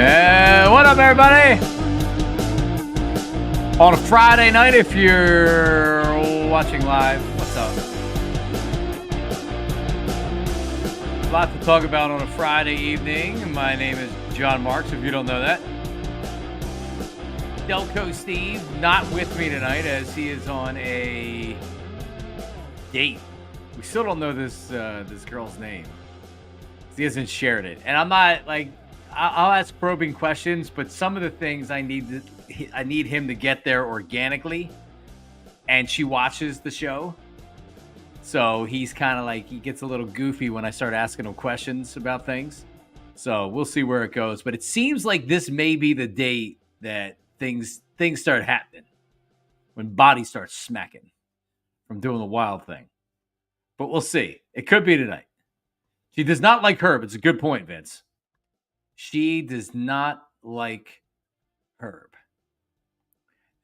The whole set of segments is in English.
What up, everybody? On a Friday night, if you're watching live, what's up? A lot to talk about on a Friday evening. My name is John Marks, if you don't know that. Delco Steve, not with me tonight, as he is on a date. We still don't know this girl's name. He hasn't shared it. And I'm not, like, I'll ask probing questions, but some of the things I need him to get there organically, and she watches the show, so he's kind of like, he gets a little goofy when I start asking him questions about things. So we'll see where it goes, but it seems like this may be the date that things start happening, when body starts smacking from doing the wild thing. But we'll see. It could be tonight. She does not like Herb. It's a good point, Vince. She does not like Herb.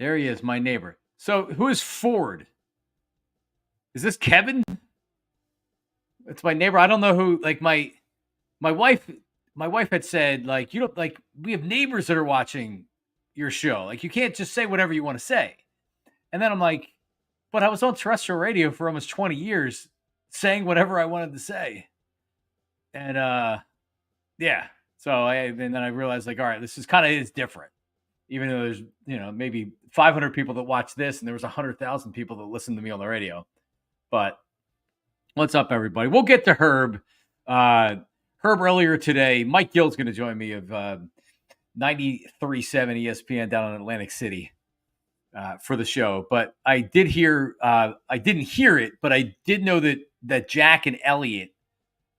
There he is, my neighbor. So who is Ford? Is this Kevin? It's my neighbor. I don't know who. Like my wife had said, like, you don't, like, we have neighbors that are watching your show. Like, you can't just say whatever you want to say. And then I'm like, but I was on terrestrial radio for almost 20 years saying whatever I wanted to say. And yeah. So then I realized, like, all right, this is kind of is different. Even though there's, maybe 500 people that watch this, and there was 100,000 people that listen to me on the radio. But what's up, everybody? We'll get to Herb. Herb earlier today, MIke Gill's going to join me of 93.7 ESPN down in Atlantic City for the show. But I did hear, I didn't hear it, but I did know that Jack and Elliot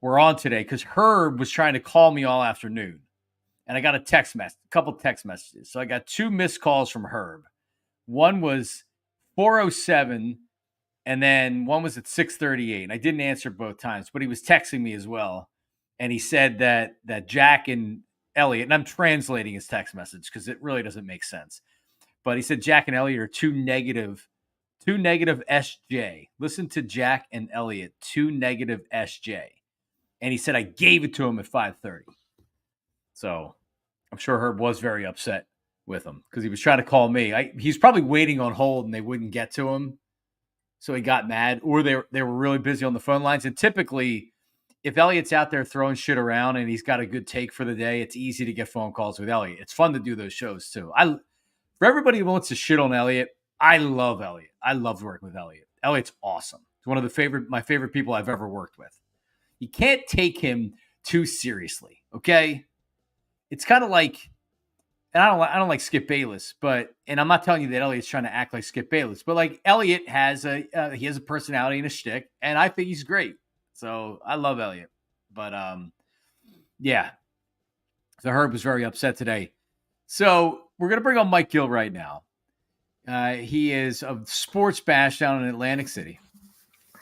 were on today because Herb was trying to call me all afternoon. And I got a couple text messages. So I got 2 missed calls from Herb. One was 4:07, and then one was at 6:38. And I didn't answer both times, but he was texting me as well. And he said that Jack and Elliot, and I'm translating his text message because it really doesn't make sense. But he said Jack and Elliot are two negative SJ. Listen to Jack and Elliot, 2 negative SJ. And he said I gave it to him at 5:30. So I'm sure Herb was very upset with him because he was trying to call me. He's probably waiting on hold and they wouldn't get to him. So he got mad, or they were really busy on the phone lines. And typically, if Elliot's out there throwing shit around and he's got a good take for the day, it's easy to get phone calls with Elliot. It's fun to do those shows too. For everybody who wants to shit on Elliot, I love Elliot. I love working with Elliot. Elliot's awesome. He's one of my favorite people I've ever worked with. You can't take him too seriously, okay? It's kind of like, and I don't like Skip Bayless, and I'm not telling you that Elliot's trying to act like Skip Bayless, but like Elliot has a personality and a shtick, and I think he's great. So I love Elliot, but yeah. So Herb was very upset today. So we're gonna bring on MIke Gill right now. He is of Sports Bash down in Atlantic City.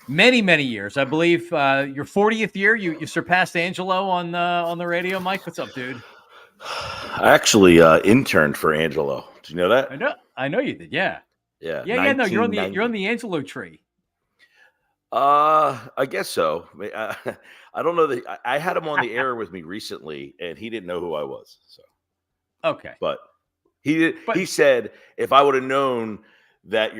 Many, many years. I believe your 40th year, you surpassed Angelo on the radio. Mike, what's up, dude? I actually interned for Angelo. Did you know that? I know you did. Yeah. Yeah. No, you're on the Angelo tree. I guess so. I don't know that I had him on the air with me recently, and he didn't know who I was. So okay, but he did. He said if I would have known that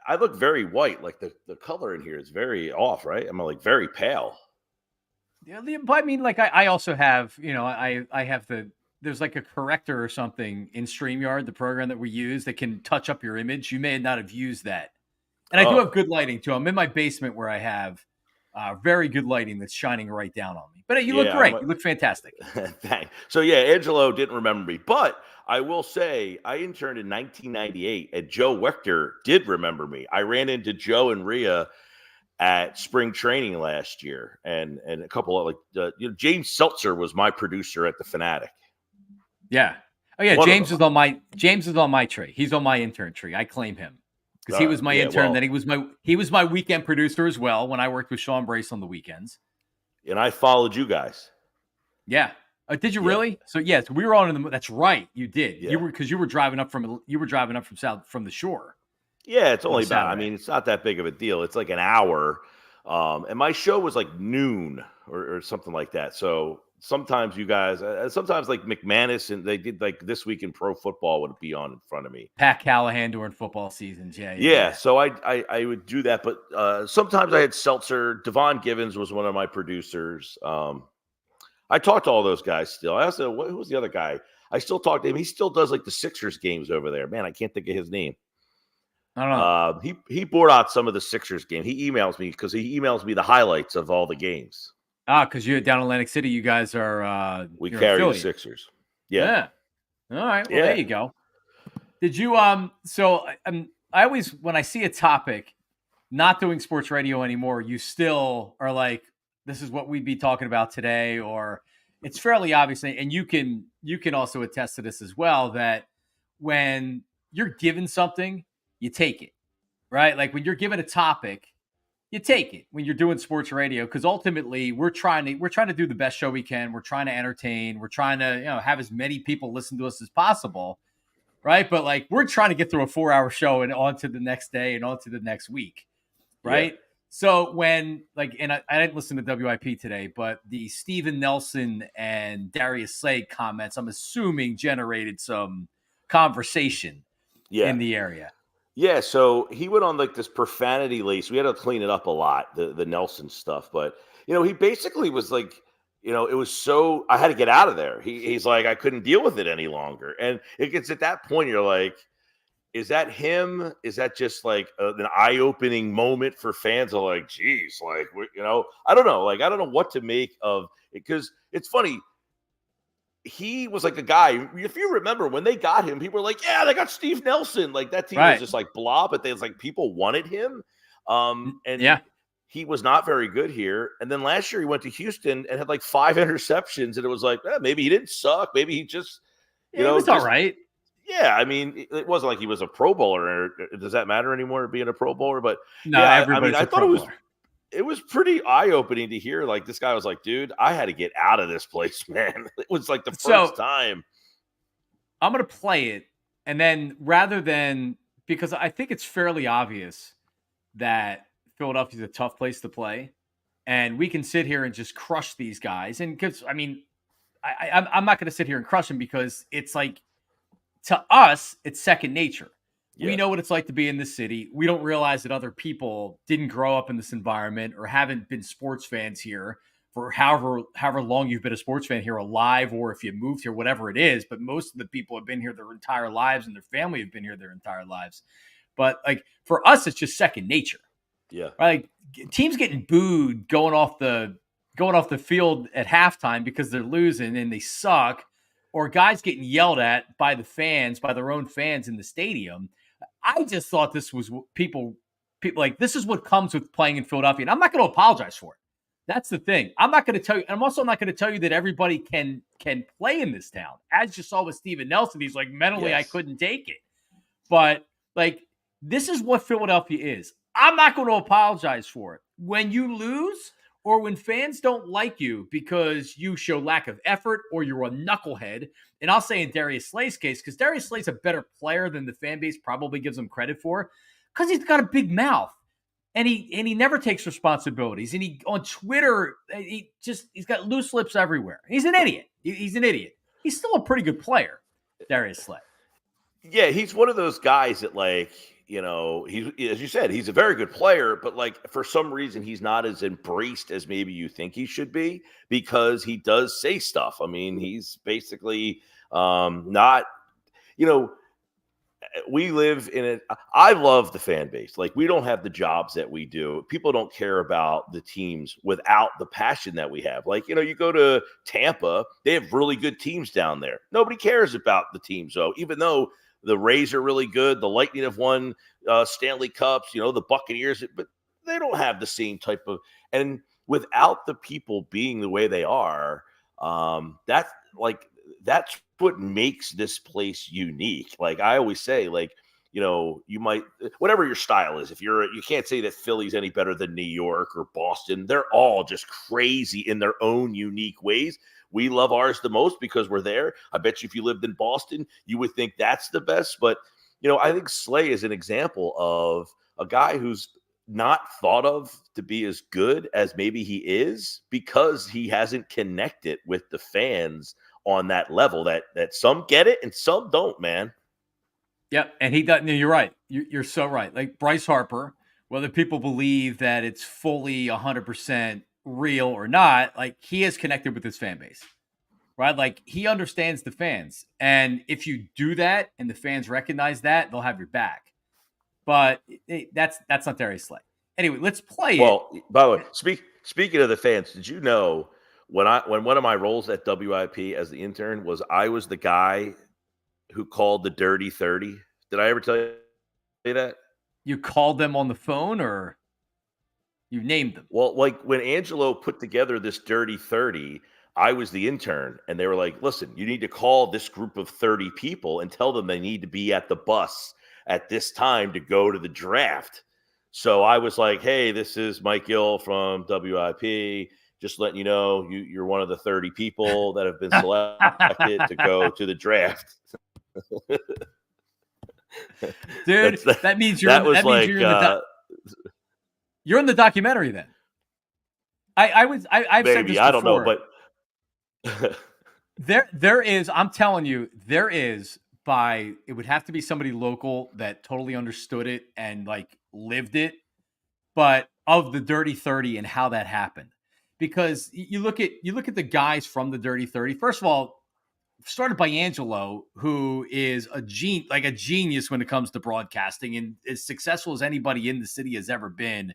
I look very white. Like the color in here is very off, right? I'm like very pale. Yeah, but I mean, like I also have, I have there's like a corrector or something in StreamYard, the program that we use that can touch up your image. You may not have used that. And I do have good lighting too. I'm in my basement where I have very good lighting that's shining right down on me. But you look great. You look fantastic. Thanks. So yeah, Angelo didn't remember me, but I will say I interned in 1998, and Joe Wechter did remember me. I ran into Joe and Rhea at spring training last year, and a couple of James Seltzer was my producer at the Fanatic. Yeah. Oh yeah. James is on my tree. He's on my intern tree. I claim him because he was my intern. Then he was my weekend producer as well when I worked with Sean Brace on the weekends. And I followed you guys. Yeah. Did you really? So yes, we were on that's right. You did. Yeah. You were driving up from the shore. Yeah, it's only about. I mean, it's not that big of a deal. It's like an hour, and my show was like noon or something like that. So sometimes you guys, sometimes like McManus, and they did like This Week in Pro Football would be on in front of me. Pat Callahan during football seasons. Yeah. So I would do that, but sometimes I had Seltzer. Devon Givens was one of my producers. I talked to all those guys still. I also, who was the other guy? I still talk to him. He still does like the Sixers games over there. Man, I can't think of his name. I don't know. He bought out some of the Sixers game. He emails me because he emails me the highlights of all the games. Because you're down in Atlantic City, you guys are we carry the Sixers. Yeah. All right. Well, there you go. Did you so I always, when I see a topic, not doing sports radio anymore, you still are like, this is what we'd be talking about today, or it's fairly obvious, and you can also attest to this as well, that when you're given something, you take it, right? Like when you're given a topic, you take it when you're doing sports radio, because ultimately we're trying to do the best show we can. We're trying to entertain. We're trying to have as many people listen to us as possible, right? But like we're trying to get through a 4-hour show and on to the next day and on to the next week, right? Yeah. So when and I didn't listen to WIP today, but the Steven Nelson and Darius Slay comments, I'm assuming generated some conversation in the area. Yeah, so he went on like this profanity lace. We had to clean it up a lot, the Nelson stuff. But, he basically was like, it was so, I had to get out of there. He's like, I couldn't deal with it any longer. And it gets at that point, you're like, is that him? Is that just like an eye-opening moment for fans of like, geez, like, I don't know. Like, I don't know what to make of it, because it's funny. He was like a guy, if you remember when they got him, people were like, yeah, they got Steve Nelson. Like that team was just like blah, but there's like people wanted him. He was not very good here. And then last year he went to Houston and had like 5 interceptions. And it was like, maybe he didn't suck. Maybe he just, he was all right. Yeah, I mean, it wasn't like he was a Pro Bowler. Does that matter anymore, being a Pro Bowler? But no, I thought it was pretty eye-opening to hear. Like this guy was like, dude, I had to get out of this place, man. It was like the first time. I'm going to play it. And then because I think it's fairly obvious that Philadelphia's a tough place to play. And we can sit here and just crush these guys. And because, I mean, I'm not going to sit here and crush them, because it's like, to us, it's second nature. Yeah. We know what it's like to be in the city. We don't realize that other people didn't grow up in this environment or haven't been sports fans here for however long you've been a sports fan here alive, or if you moved here, whatever it is. But most of the people have been here their entire lives, and their family have been here their entire lives. But like for us, it's just second nature. Yeah. Right? Like teams getting booed going off the field at halftime because they're losing and they suck, or guys getting yelled at by their own fans in the stadium. I just thought this was people like, this is what comes with playing in Philadelphia. And I'm not going to apologize for it. That's the thing. I'm not going to tell you. And I'm also not going to tell you that everybody can play in this town. As you saw with Steven Nelson, he's like, mentally, I couldn't take it. But like, this is what Philadelphia is. I'm not going to apologize for it. When you lose, or when fans don't like you because you show lack of effort or you're a knucklehead, and I'll say in Darius Slay's case, because Darius Slay's a better player than the fan base probably gives him credit for, because he's got a big mouth and he never takes responsibilities. And he on Twitter, he's got loose lips everywhere. He's an idiot. He's an idiot. He's still a pretty good player, Darius Slay. Yeah, he's one of those guys that, like, he, as you said, he's a very good player, but like for some reason he's not as embraced as maybe you think he should be, because he does say stuff. I mean, he's basically not, we live in it. I love the fan base. Like, we don't have the jobs that we do. People don't care about the teams without the passion that we have. Like, you go to Tampa, they have really good teams down there. Nobody cares about the teams, though, even though the Rays are really good. The Lightning have won Stanley Cups, the Buccaneers, but they don't have the same type of, and without the people being the way they are, that's what makes this place unique. Like I always say, like, you might, whatever your style is, you can't say that Philly's any better than New York or Boston. They're all just crazy in their own unique ways. We love ours the most because we're there. I bet you if you lived in Boston, you would think that's the best. But, I think Slay is an example of a guy who's not thought of to be as good as maybe he is because he hasn't connected with the fans on that level that some get it and some don't, man. Yep, and he doesn't. You're right. You're so right. Like Bryce Harper, whether people believe that it's fully 100% real or not, like he has connected with his fan base, right? Like he understands the fans, and if you do that and the fans recognize that, they'll have your back. But that's not Darius Slay. Anyway, let's play it. Well, by the way, speaking of the fans, did you know when one of my roles at WIP as the intern was I was the guy who called the Dirty 30? Did I ever tell you that? You called them on the phone or you named them? Well, like when Angelo put together this Dirty 30, I was the intern, and they were like, listen, you need to call this group of 30 people and tell them they need to be at the bus at this time to go to the draft. So I was like, hey, this is MIke Gill from WIP. Just letting you know, you're one of the 30 people that have been selected to go to the draft. Dude, that means you're in the documentary then. I've maybe, said this before. I don't know, but there is, I'm telling you, there is it would have to be somebody local that totally understood it and like lived it, but of the Dirty 30 and how that happened. Because you look at the guys from the Dirty 30. First of all, started by Angelo, who is a genius when it comes to broadcasting and as successful as anybody in the city has ever been,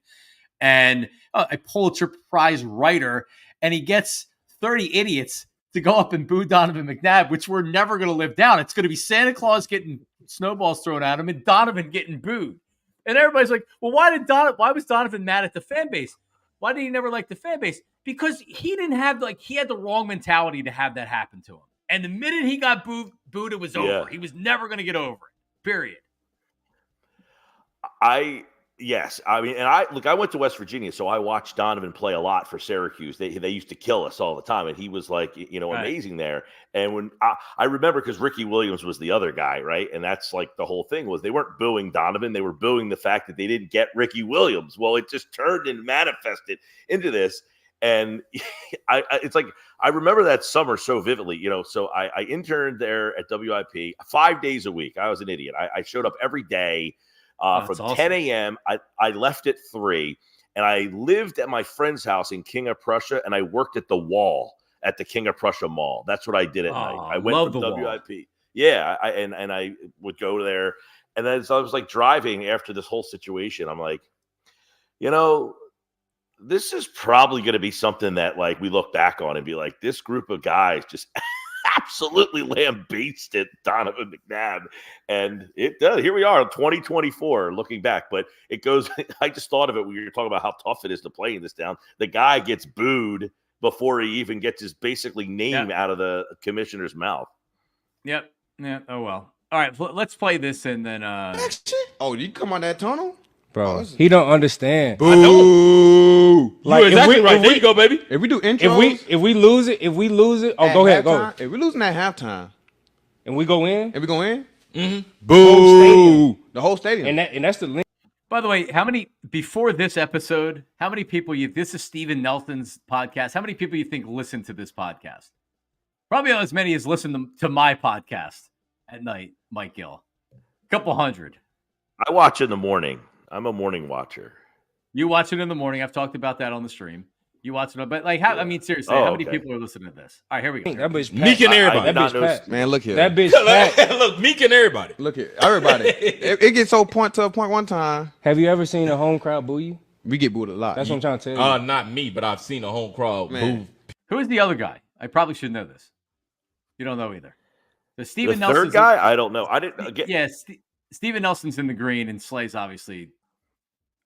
and a Pulitzer Prize writer, and he gets 30 idiots to go up and boo Donovan McNabb, which we're never going to live down. It's going to be Santa Claus getting snowballs thrown at him and Donovan getting booed. And everybody's like, well, why was Donovan mad at the fan base? Why did he never like the fan base? Because he didn't have, he had the wrong mentality to have that happen to him. And the minute he got booed, it was over. He was never going to get over it, period. Yes. I mean, and I went to West Virginia, so I watched Donovan play a lot for Syracuse. They used to kill us all the time, and he was like, amazing there. And when I remember, because Ricky Williams was the other guy, right? And that's like the whole thing was they weren't booing Donovan. They were booing the fact that they didn't get Ricky Williams. Well, it just turned and manifested into this. And it's like, I remember that summer so vividly, so I interned there at WIP 5 days a week. I was an idiot. I showed up every day. From awesome. 10 a.m., I left at 3, and I lived at my friend's house in King of Prussia, and I worked at the Wall at the King of Prussia Mall. That's what I did at night. I went from WIP. Wall. Yeah, and I would go there. And then so I was like driving after this whole situation. I'm like, this is probably going to be something that like we look back on and be like, this group of guys just absolutely lambasted Donovan McNabb. And it does. Here we are in 2024 looking back, but it goes, I just thought of it when you were talking about how tough it is to play in this town. The guy gets booed before he even gets his basically name out of the commissioner's mouth. Yep. Yeah. Oh, well. All right. Let's play this and then. Oh, you come on that tunnel? Bro, he don't understand. Boo! I know. Like, exactly right. There you go, baby. If we do intros, if we lose it, oh, go ahead, go. If we losing at halftime, and we go in, mm-hmm. Boo! The whole stadium, and that's the link. By the way, before this episode, how many people this is Steven Nelson's podcast? How many people you think listen to this podcast? Probably not as many as listen to my podcast at night, MIke Gill. A couple hundred. I watch in the morning. I'm a morning watcher. You watch it in the morning. I've talked about that on the stream. You watch it, but I mean, seriously, how many people are listening to this? All right, here we go. That bitch Meek and everybody. That bitch packed. Man, look here. That bitch packed. Look, Meek and everybody. Look here, everybody. it gets to a point one time. Have you ever seen a home crowd boo you? We get booed a lot. That's what I'm trying to tell you. Not me, but I've seen a home crowd boo. Who is the other guy? I probably should know this. You don't know either. The Steven Nelson's third guy? I don't know. I didn't get. Yeah, Steven Nelson's in the green and Slay's obviously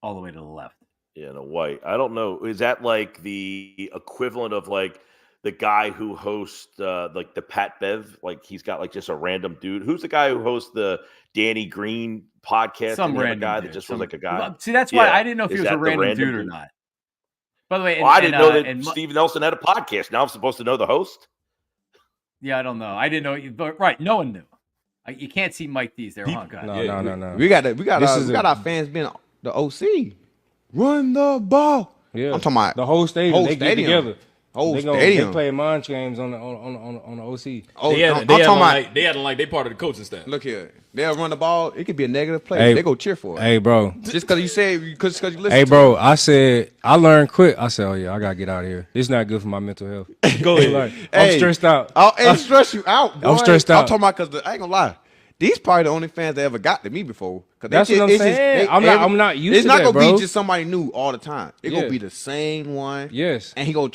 all the way to the left. Yeah, the white. I don't know. Is that like the equivalent of like the guy who hosts like the Pat Bev? Like he's got like just a random dude. Who's the guy who hosts the Danny Green podcast? Some random guy dude. that just was like a guy. See, that's why I didn't know if he was a random dude or not. By the way, I didn't know that Steve Nelson had a podcast. Now I'm supposed to know the host. Yeah, I don't know. I didn't know. But right, no one knew. You can't see Mike D's there, huh, guys? No. We got our fans being the OC. run the ball. Yeah, I'm talking about the whole stadium. whole They stadium. get together. Whole They stadium. play mind games on the OC. Oh, They I'm had talking about. like they had like they part of the coaching staff. Look here, they'll run the ball. It could be a negative play. Hey, they go cheer for it. Hey, bro. Just because you say, because you listen. Hey, to bro. it. I said I learned quick. I said, oh yeah, I gotta get out of here. It's not good for my mental health. Go ahead. Like, I'm stressed out. It stress you out. Boy. I'm stressed out. I'm talking about because I ain't gonna lie. These probably the only fans that ever got to me before. That's what I'm saying. I'm not used to that, It's not gonna bro. be just somebody new all the time. It's gonna be the same one. Yes. And he go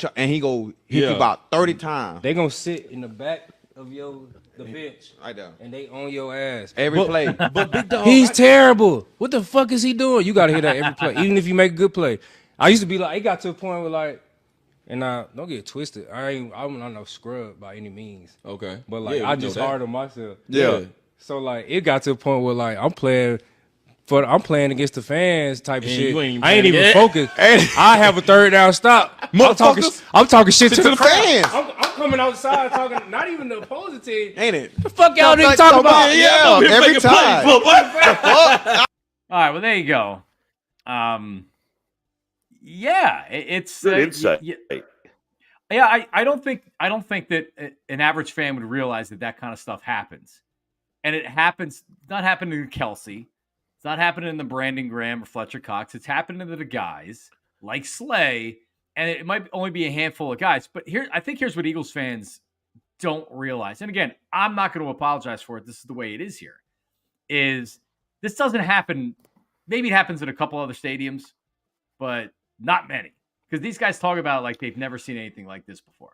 hit you about 30 times. They gonna sit in the back of the bench Right there. and they on your ass Every play. But big dog, He's terrible. What the fuck is he doing? You gotta hear that every play, even if you make a good play. I used to be like, it got to a point where like, and don't get twisted. I'm not no scrub by any means. Okay. But like, Yeah, I we just know that. hard on myself. Yeah. So like, it got to a point where like I'm playing against the fans type of And shit. you ain't even I ain't playing even yet. focused. I have a third down stop. Motherfuckers. I'm talking shit to the fans. I'm coming outside talking, not even the opposing team. Ain't it? The fuck y'all niggas talking about? Yeah, We're every making time. plays, but All right, well there you go. Yeah, it's Good insight. Yeah, I don't think that an average fan would realize that kind of stuff happens, and it happens. It's not happening to Kelsey. It's not happening to Brandon Graham or Fletcher Cox. It's happening to the guys like Slay, and it might only be a handful of guys. But I think here's what Eagles fans don't realize. And again, I'm not going to apologize for it. This is the way it is here. This doesn't happen? Maybe it happens at a couple other stadiums, but not many. Because these guys talk about it like they've never seen anything like this before.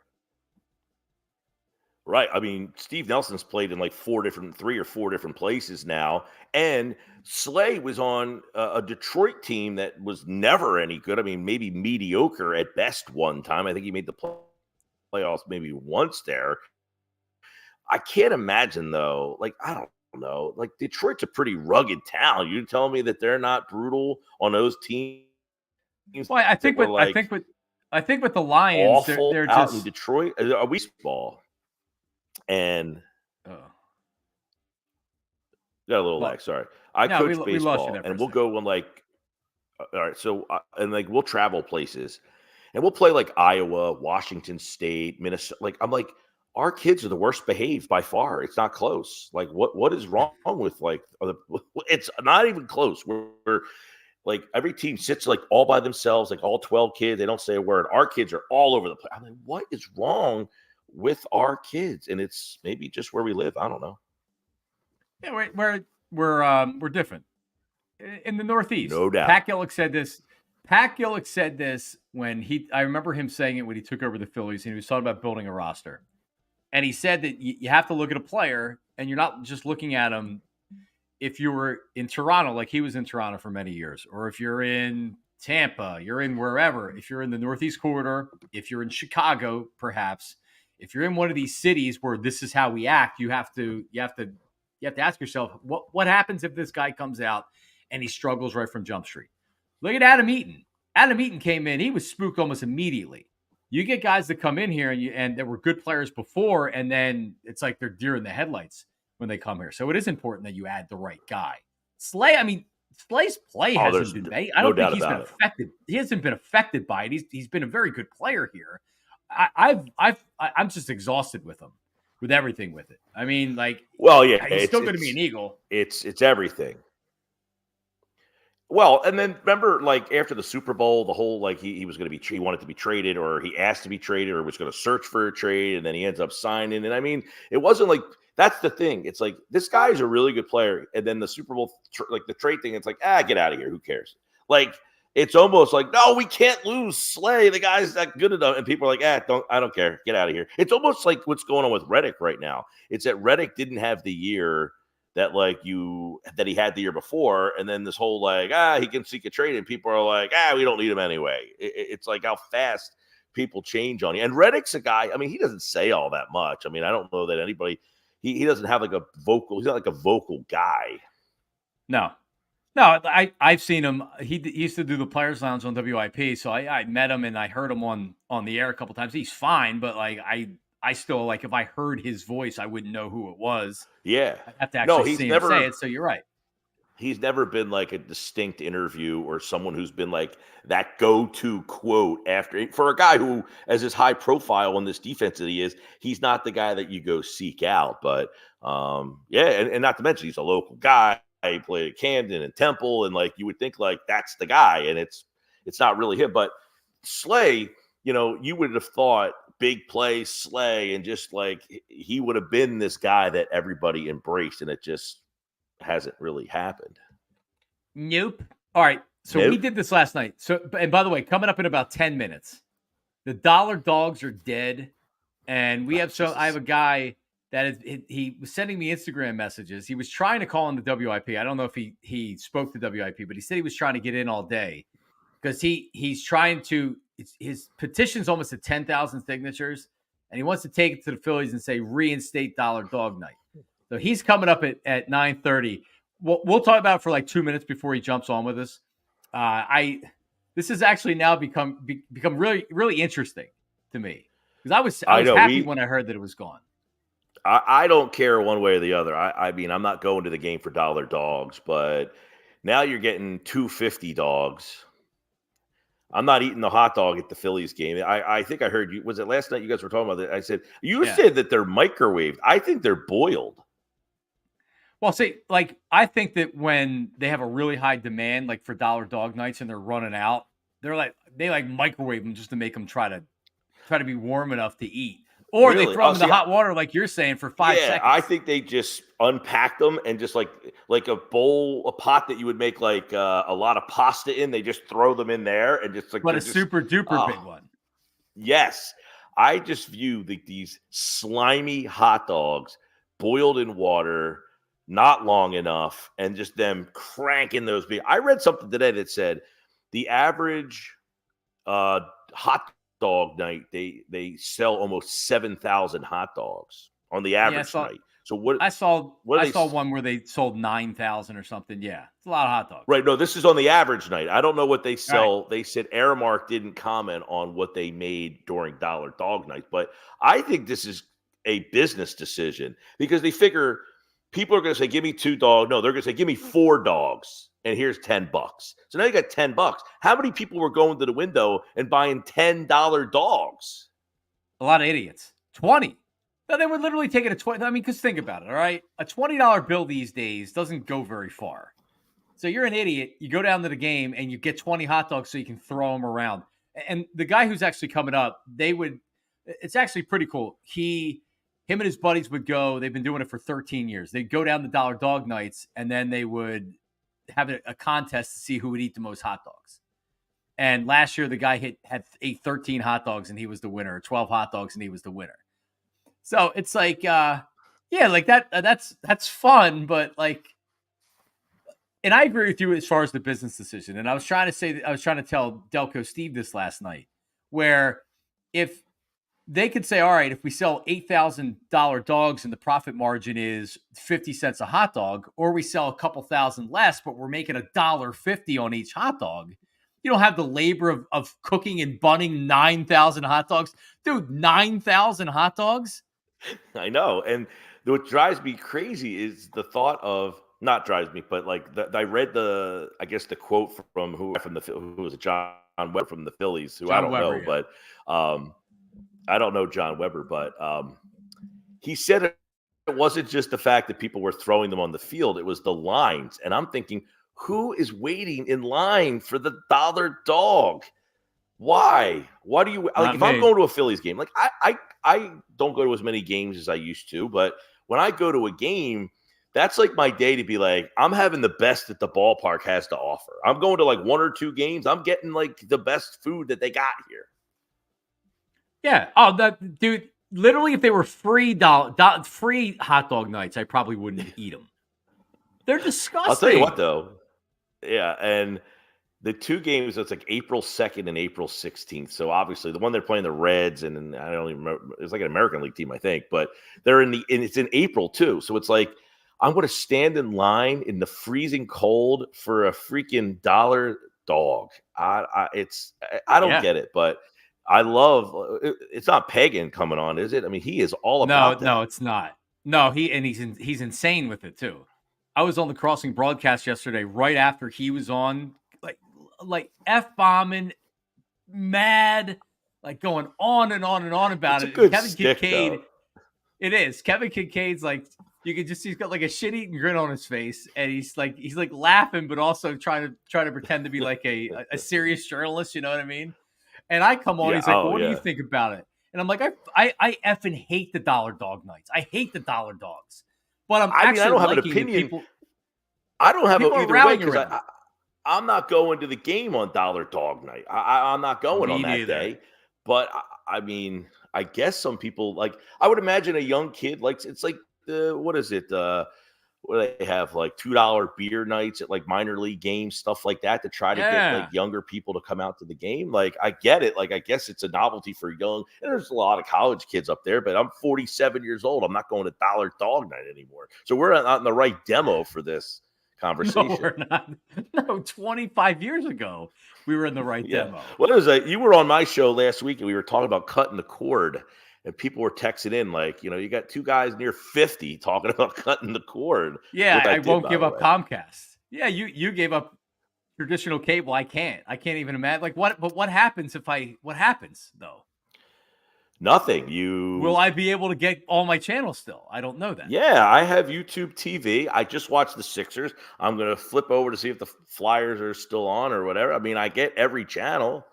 Right. I mean, Steve Nelson's played in like 3 or 4 different places now. And Slay was on a Detroit team that was never any good. I mean, maybe mediocre at best one time. I think he made the playoffs maybe once there. I can't imagine, though. Like, I don't know. Like, Detroit's a pretty rugged town. You're telling me that they're not brutal on those teams? Well, I think with the Lions, they're out just in Detroit. Are we ball? And got a little lag. Sorry, I coach baseball, and we'll go on like. All right, so and like we'll travel places, and we'll play like Iowa, Washington State, Minnesota. Like I'm like, our kids are the worst behaved by far. It's not close. Like what is wrong with like? It's not even close. We're like every team sits like all by themselves, like all 12 kids. They don't say a word. Our kids are all over the place. I'm like, what is wrong with our kids? And it's maybe just where we live. I don't know. Yeah, we're different in the Northeast. No doubt. Pat Gillick said this. Pat Gillick said this when I remember him saying it when he took over the Phillies, and he was talking about building a roster. And he said that you have to look at a player, and you're not just looking at him. If you were in Toronto, like he was in Toronto for many years, or if you're in Tampa, you're in wherever, if you're in the Northeast corridor, if you're in Chicago, perhaps, if you're in one of these cities where this is how we act, you have to ask yourself, what happens if this guy comes out and he struggles right from Jump Street? Look at Adam Eaton. Adam Eaton came in, he was spooked almost immediately. You get guys that come in here and that were good players before, and then it's like they're deer in the headlights when they come here. So it is important that you add the right guy. Slay's play hasn't been made. I don't think he's been affected. He hasn't been affected by it. He's been a very good player here. I'm just exhausted with him, with everything with it. I mean, like, well, yeah, he's still going to be an Eagle. It's everything. Well, and then remember, like after the Super Bowl, the whole like he was going to be he wanted to be traded, or he asked to be traded, or was going to search for a trade, and then he ends up signing. And I mean, it wasn't like that's the thing. It's like this guy's a really good player, and then the Super Bowl, like the trade thing, it's like get out of here. Who cares? Like it's almost like no, we can't lose Slay. The guy's not good enough, and people are like, I don't care. Get out of here. It's almost like what's going on with Reddick right now. It's that Reddick didn't have the year that he had the year before, and then this whole like he can seek a trade, and people are like we don't need him anyway. It's like how fast people change on you. And Reddick's a guy. I mean, he doesn't say all that much. I mean, I don't know that anybody. He doesn't have like a vocal. He's not like a vocal guy. No. I've seen him. He used to do the Players Lounge on WIP, so I met him and I heard him on the air a couple times. He's fine, but like I still like if I heard his voice, I wouldn't know who it was. Yeah, I have to actually see him say it. So you're right. he's never been like a distinct interview or someone who's been like that go-to quote after for a guy who, as his high profile on this defense that he is, he's not the guy that you go seek out. But yeah, and not to mention he's a local guy. He played at Camden and Temple, and like you would think like that's the guy, and it's not really him. But Slay, you know, you would have thought big play Slay, and just like he would have been this guy that everybody embraced, and it just hasn't really happened. Nope. All right. So Nope. we did this last night. So, and by the way, coming up in about 10 minutes, the dollar dogs are dead. And we have, I have a guy that is, he was sending me Instagram messages. He was trying to call in the WIP. I don't know if he spoke to WIP, but he said he was trying to get in all day because he's trying to, his petition's almost at 10,000 signatures, and he wants to take it to the Phillies and say reinstate dollar dog night. So he's coming up at 9:30. We'll talk about it for like 2 minutes before he jumps on with us. This has actually now become really, really interesting to me because I was happy when I heard that it was gone. I don't care one way or the other. I mean, I'm not going to the game for dollar dogs, but now you're getting $2.50 dogs. I'm not eating the hot dog at the Phillies game. I think I heard you. Was it last night you guys were talking about that? I said, you said that they're microwaved. I think they're boiled. Well, see, like, I think that when they have a really high demand, like for dollar dog nights and they're running out, they microwave them just to make them try to be warm enough to eat. Or really? They throw them in the hot water, like you're saying, for 5 seconds. I think they just unpack them and just like a pot that you would make like a lot of pasta in. They just throw them in there and just like. But a super duper big one. Yes, I just view these slimy hot dogs boiled in water, not long enough, and just them cranking those. I read something today that said the average hot dog night they sell almost 7,000 hot dogs on the average night. So what I saw one where they sold 9,000 or something. Yeah, it's a lot of hot dogs. Right. No, this is on the average night. I don't know what they sell. Right. They said Aramark didn't comment on what they made during dollar dog night, but I think this is a business decision because they figure people are going to say, give me 2 dogs. No, they're going to say, give me 4 dogs. And here's $10. So now you got $10. How many people were going to the window and buying $10 dogs? A lot of idiots. 20. No, they were literally taking a 20. I mean, because think about it, all right? A $20 bill these days doesn't go very far. So you're an idiot. You go down to the game and you get 20 hot dogs so you can throw them around. And the guy who's actually coming up, it's actually pretty cool. Him and his buddies would go. They've been doing it for 13 years. They'd go down to dollar dog nights, and then they would have a contest to see who would eat the most hot dogs. And last year, the guy ate 13 hot dogs, and he was the winner, or 12 hot dogs, and he was the winner. So it's like, like that's fun, but like, and I agree with you as far as the business decision. And I was trying to tell Delco Steve this last night, where if they could say, all right, if we sell $8,000 dogs and the profit margin is 50 cents a hot dog, or we sell a couple thousand less, but we're making $1.50 on each hot dog, you don't have the labor of cooking and bunning 9,000 hot dogs. Dude, 9,000 hot dogs? I know. And what drives me crazy is the thought of, not drives me, but like I read the quote from who was it, John Webber from the Phillies, who I don't know, but I don't know John Webber, but he said it wasn't just the fact that people were throwing them on the field. It was the lines. And I'm thinking, who is waiting in line for the dollar dog? Why? Why do you like? If I'm going to a Phillies game, like I don't go to as many games as I used to, but when I go to a game, that's like my day to be like, I'm having the best that the ballpark has to offer. I'm going to like 1 or 2 games. I'm getting like the best food that they got here. Yeah. Oh, dude. Literally, if they were free hot dog nights, I probably wouldn't eat them. They're disgusting. I'll tell you what, though. Yeah, and the 2 games, it's like April 2nd and April 16th. So obviously, the one they're playing the Reds, and I don't even remember. It's like an American League team, I think. But and it's in April too. So it's like I'm going to stand in line in the freezing cold for a freaking dollar dog. I don't get it, but. I love it's not Pagan coming on, is it? I mean, he is all about that. No, it's not. No, he's insane with it too. I was on the Crossing broadcast yesterday, right after he was on, like F-bombing, mad, like going on and on and on about It's it. a good Kevin stick, Kincaid, though. it is. Kevin Kincaid's like, you can just, he's got like a shit-eating grin on his face, and he's like laughing, but also trying to pretend to be like a serious journalist. You know what I mean? And I come on, Yeah. he's like, Oh, well, what do you yeah. think about it? And I'm like, I effing hate the dollar dog nights. I hate the dollar dogs. But I mean, I don't have an liking that opinion. People, I don't have it people are either way rallying because around. I'm not going to the game on Dollar Dog Night. I'm not going Me on that neither. day. But I mean, I guess some people like. I would imagine a young kid like it's like what is it? What do they have like $2 beer nights at like minor league games, stuff like that, to try to get like younger people to come out to the game. Like I get it. Like I guess it's a novelty for young. And there's a lot of college kids up there, but I'm 47 years old. I'm not going to Dollar Dog Night anymore. So we're not in the right demo for this conversation. No, we're not. No, 25 years ago, we were in the right demo. What is that? You were on my show last week and we were talking about cutting the cord. And people were texting in like, you got two guys near 50 talking about cutting the cord. Yeah, I won't give up Comcast. Yeah, you gave up traditional cable. I can't even imagine. Like what happens what happens though? Nothing. Will I be able to get all my channels still? I don't know that. Yeah, I have YouTube TV. I just watched the Sixers. I'm going to flip over to see if the Flyers are still on or whatever. I mean, I get every channel.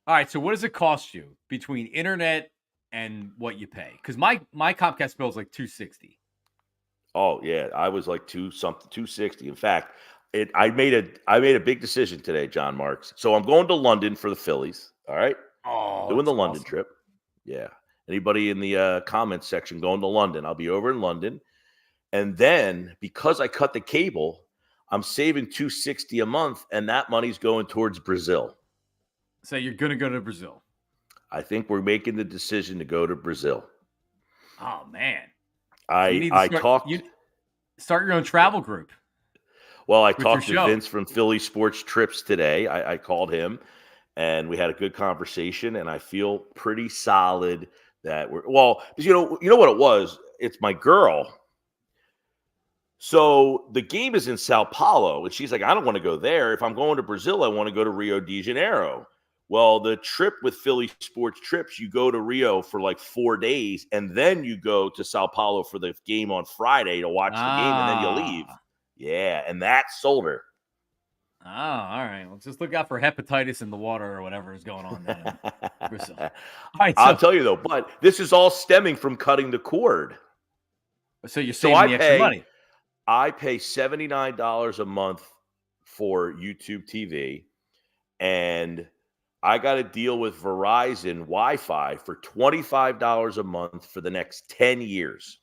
All right, so what does it cost you between internet and what you pay? Because my Comcast bill is like $260. Oh yeah, I was like $260. In fact, I made a big decision today, John Marks. So I'm going to London for the Phillies. All right, doing the London trip. Yeah. Anybody in the comments section going to London? I'll be over in London, and then because I cut the cable, I'm saving $260 a month, and that money's going towards Brazil. So you're gonna go to Brazil? I think we're making the decision to go to Brazil. Oh man, start your own travel group. Well, I talked to Vince from Philly Sports Trips today. I called him, and we had a good conversation. And I feel pretty solid that because you know what it was. It's my girl. So the game is in Sao Paulo, and she's like, I don't want to go there. If I'm going to Brazil, I want to go to Rio de Janeiro. Well, the trip with Philly Sports Trips, you go to Rio for like 4 days, and then you go to Sao Paulo for the game on Friday to watch the game, and then you leave. Yeah, and that sold her. Oh, all right. Well, just look out for hepatitis in the water or whatever is going on then. All right, I'll tell you, though, but this is all stemming from cutting the cord. So you're saving the extra money. I pay $79 a month for YouTube TV, and I got a deal with Verizon Wi-Fi for $25 a month for the next 10 years.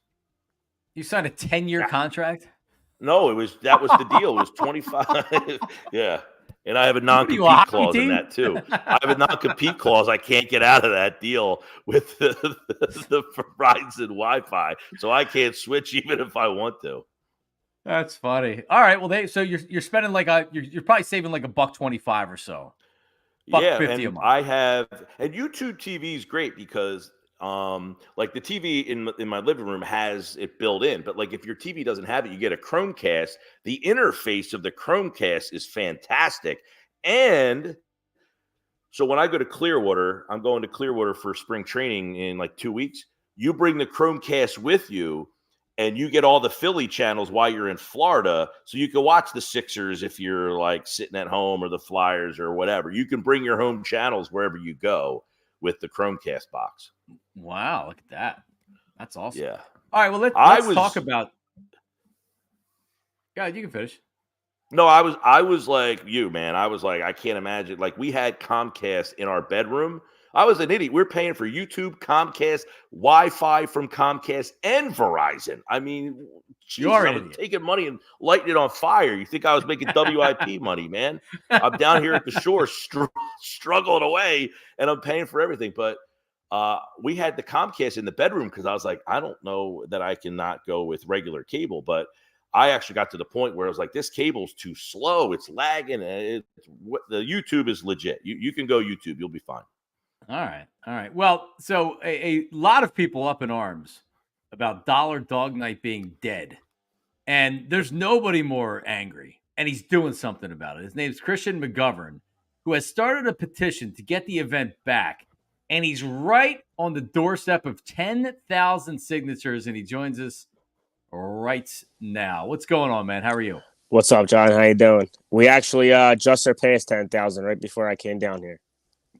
You signed a 10-year contract? No, that was the deal. It was 25. Yeah. And I have a non-compete clause in that too. I have a non-compete clause. I can't get out of that deal with the Verizon Wi-Fi. So I can't switch even if I want to. That's funny. All right. Well, so you're spending you're probably saving like $125 or so. $150 a month. And YouTube TV is great because like the TV in my living room has it built in, but like if your TV doesn't have it, you get a Chromecast. The interface of the Chromecast is fantastic. And so when I go to Clearwater, I'm going to Clearwater for spring training in like 2 weeks. You bring the Chromecast with you, and you get all the Philly channels while you're in Florida. So you can watch the Sixers if you're like sitting at home, or the Flyers or whatever. You can bring your home channels wherever you go with the Chromecast box. Wow, look at that. That's awesome. Yeah. All right, well, let's talk about. Yeah, you can finish. No, I was like you, man. I was like, I can't imagine. Like we had Comcast in our bedroom. I was an idiot. We're paying for YouTube, Comcast, Wi-Fi from Comcast, and Verizon. I mean, geez, I was taking money and lighting it on fire. You think I was making WIP money, man? I'm down here at the shore struggling away, and I'm paying for everything. But we had the Comcast in the bedroom because I was like, I don't know that I can not go with regular cable. But I actually got to the point where I was like, this cable's too slow. It's lagging. The YouTube is legit. You can go YouTube. You'll be fine. All right. Well, so a lot of people up in arms about Dollar Dog Night being dead. And there's nobody more angry, and he's doing something about it. His name's Christian McGovern, who has started a petition to get the event back. And he's right on the doorstep of 10,000 signatures, and he joins us right now. What's going on, man? How are you? What's up, John? How you doing? We actually just surpassed 10,000 right before I came down here.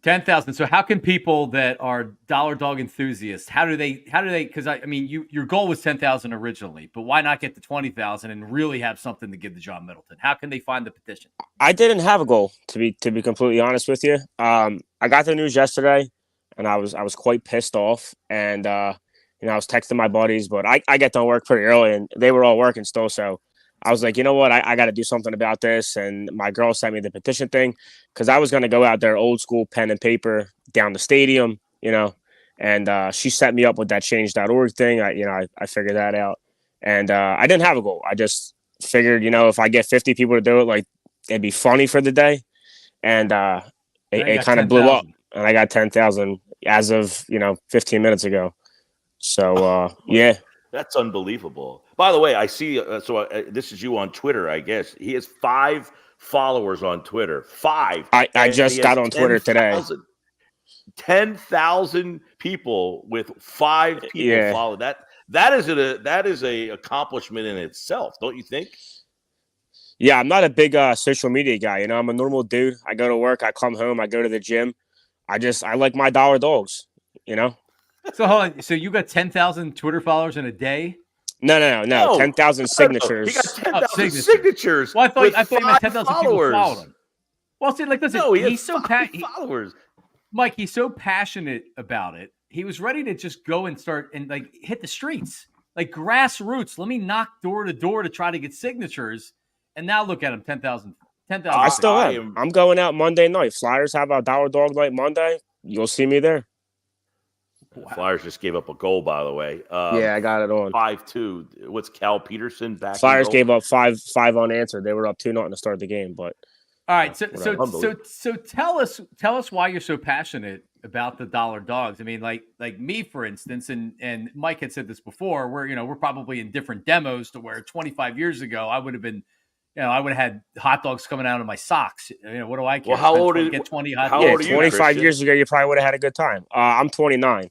10,000. So how can people that are dollar dog enthusiasts, how do they, because I mean, your goal was 10,000 originally, but why not get to 20,000 and really have something to give to John Middleton? How can they find the petition? I didn't have a goal, to be completely honest with you. I got the news yesterday, and I was quite pissed off, and I was texting my buddies, but I get done work pretty early, and they were all working still, so I was like, you know what? I got to do something about this. And my girl sent me the petition thing because I was going to go out there old school pen and paper down the stadium, and she set me up with that change.org thing. I figured that out. And I didn't have a goal. I just figured, if I get 50 people to do it, like it'd be funny for the day. And it kind of blew up. And I got 10,000 as of, 15 minutes ago. So, yeah. That's unbelievable. By the way, I see. This is you on Twitter, I guess. He has 5 followers on Twitter. 5. I just got on Twitter today. 10,000 people with 5 people follow. That is a accomplishment in itself, don't you think? Yeah, I'm not a big social media guy. I'm a normal dude. I go to work. I come home. I go to the gym. I like my dollar dogs. So hold on. So you got 10,000 Twitter followers in a day? No. 10,000 signatures. He got 10,000 signatures. Well, I thought you meant 10,000 people followed him. Well, see, listen, he's so followers. Mike, he's so passionate about it. He was ready to just go and start and hit the streets, like grassroots. Let me knock door to door to try to get signatures. And now look at him, 10,000. I still am. I'm going out Monday night. Flyers have a dollar dog night Monday. You'll see me there. Wow. Flyers just gave up a goal, by the way. Yeah, I got it on 5-2. What's Cal Peterson back? Flyers gave up five unanswered. They were up 2-0 to start the game, but all right. So tell us why you're so passionate about the dollar dogs. I mean, like me, for instance, and Mike had said this before. We're probably in different demos to where 25 years ago I would have been. I would have had hot dogs coming out of my socks. What do I care? Well, how old are you? Get 20 hot dogs. dogs. 25 years ago, you probably would have had a good time. I'm 29.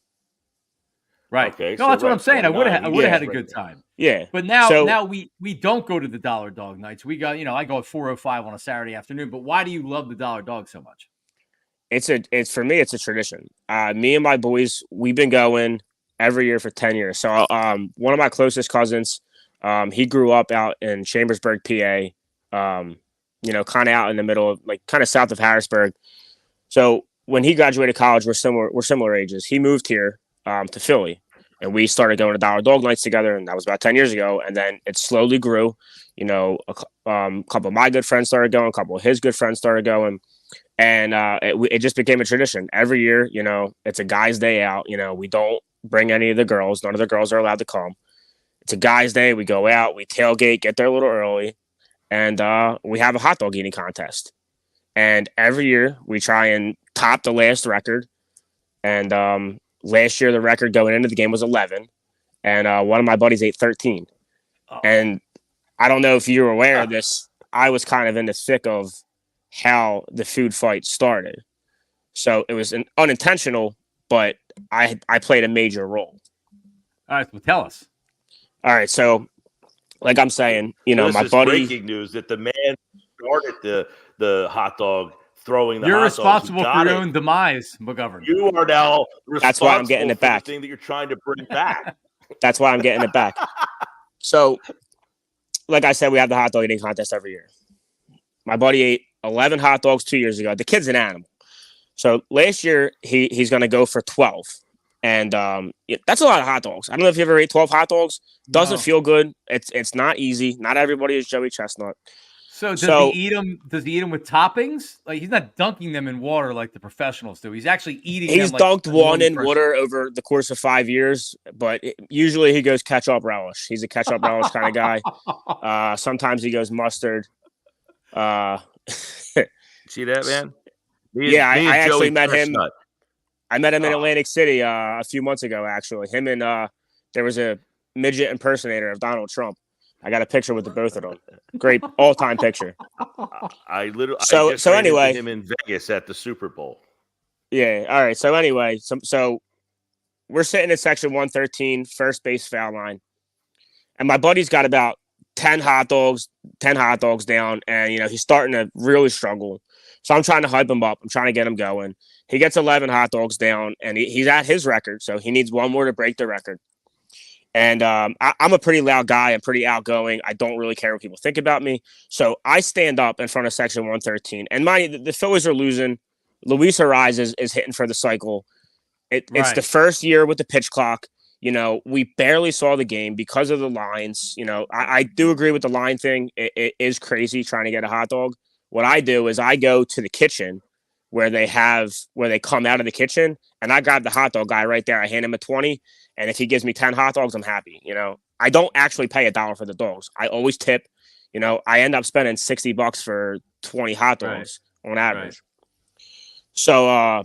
Right. Okay, no, that's what I'm saying. I would have had a good time. Yeah. But now we don't go to the dollar dog nights. We got, I go at 4:05 on a Saturday afternoon. But why do you love the dollar dog so much? It's for me, it's a tradition. Me and my boys, we've been going every year for 10 years. So one of my closest cousins, he grew up out in Chambersburg, PA, kind of out in the middle of kind of south of Harrisburg. So when he graduated college, we're similar ages. He moved here to Philly, and we started going to dollar dog nights together, and that was about 10 years ago. And then it slowly grew. A couple of my good friends started going, a couple of his good friends started going, and it just became a tradition. Every year, it's a guy's day out. We don't bring any of the girls. None of the girls are allowed to come. It's a guy's day. We go out, we tailgate, get there a little early, and we have a hot dog eating contest. And every year we try and top the last record. And last year the record going into the game was 11, and one of my buddies ate 13. Oh. And I don't know if you were aware of this. I was kind of in the thick of how the food fight started. So it was unintentional, but I played a major role. All right, well, tell us. All right, so like I'm saying, my buddy. Breaking news that the man started the hot dog throwing the You're hot responsible dogs. for your own demise, McGovern. You are now responsible. That's why I'm getting it back. For the thing that you're trying to bring back. That's why I'm getting it back. So, like I said, we have the hot dog eating contest every year. My buddy ate 11 hot dogs 2 years ago. The kid's an animal. So last year he's going to go for 12. And that's a lot of hot dogs. I don't know if you ever ate 12 hot dogs. Doesn't feel good. It's not easy. Not everybody is Joey Chestnut. So does he eat them? Does he eat them with toppings? Like, he's not dunking them in water like the professionals do. He's actually eating them. He's dunked one in water over the course of 5 years, but usually he goes ketchup relish. He's a ketchup relish kind of guy. Sometimes he goes mustard. See that, man? I actually met him. Chestnut. I met him in Atlantic City a few months ago, actually. Him and there was a midget impersonator of Donald Trump. I got a picture with the both of them. Great all-time picture. I literally So- I just so ran into anyway- him in Vegas at the Super Bowl. Yeah. All right. So anyway, so we're sitting at section 113, first base foul line, and my buddy's got about 10 hot dogs down, and he's starting to really struggle. So I'm trying to hype him up. I'm trying to get him going. He gets 11 hot dogs down, and he's at his record, so he needs one more to break the record. And I'm a pretty loud guy. I'm pretty outgoing. I don't really care what people think about me. So I stand up in front of section 113. And mind you, the Phillies are losing. Luis Ariz is hitting for the cycle. It's Right. the first year with the pitch clock. We barely saw the game because of the lines. I do agree with the line thing. It is crazy trying to get a hot dog. What I do is I go to the kitchen where they come out of the kitchen, and I grab the hot dog guy right there. I hand him a 20, and if he gives me 10 hot dogs, I'm happy. I don't actually pay $1 for the dogs. I always tip. I end up spending $60 for 20 hot dogs on average. Right. So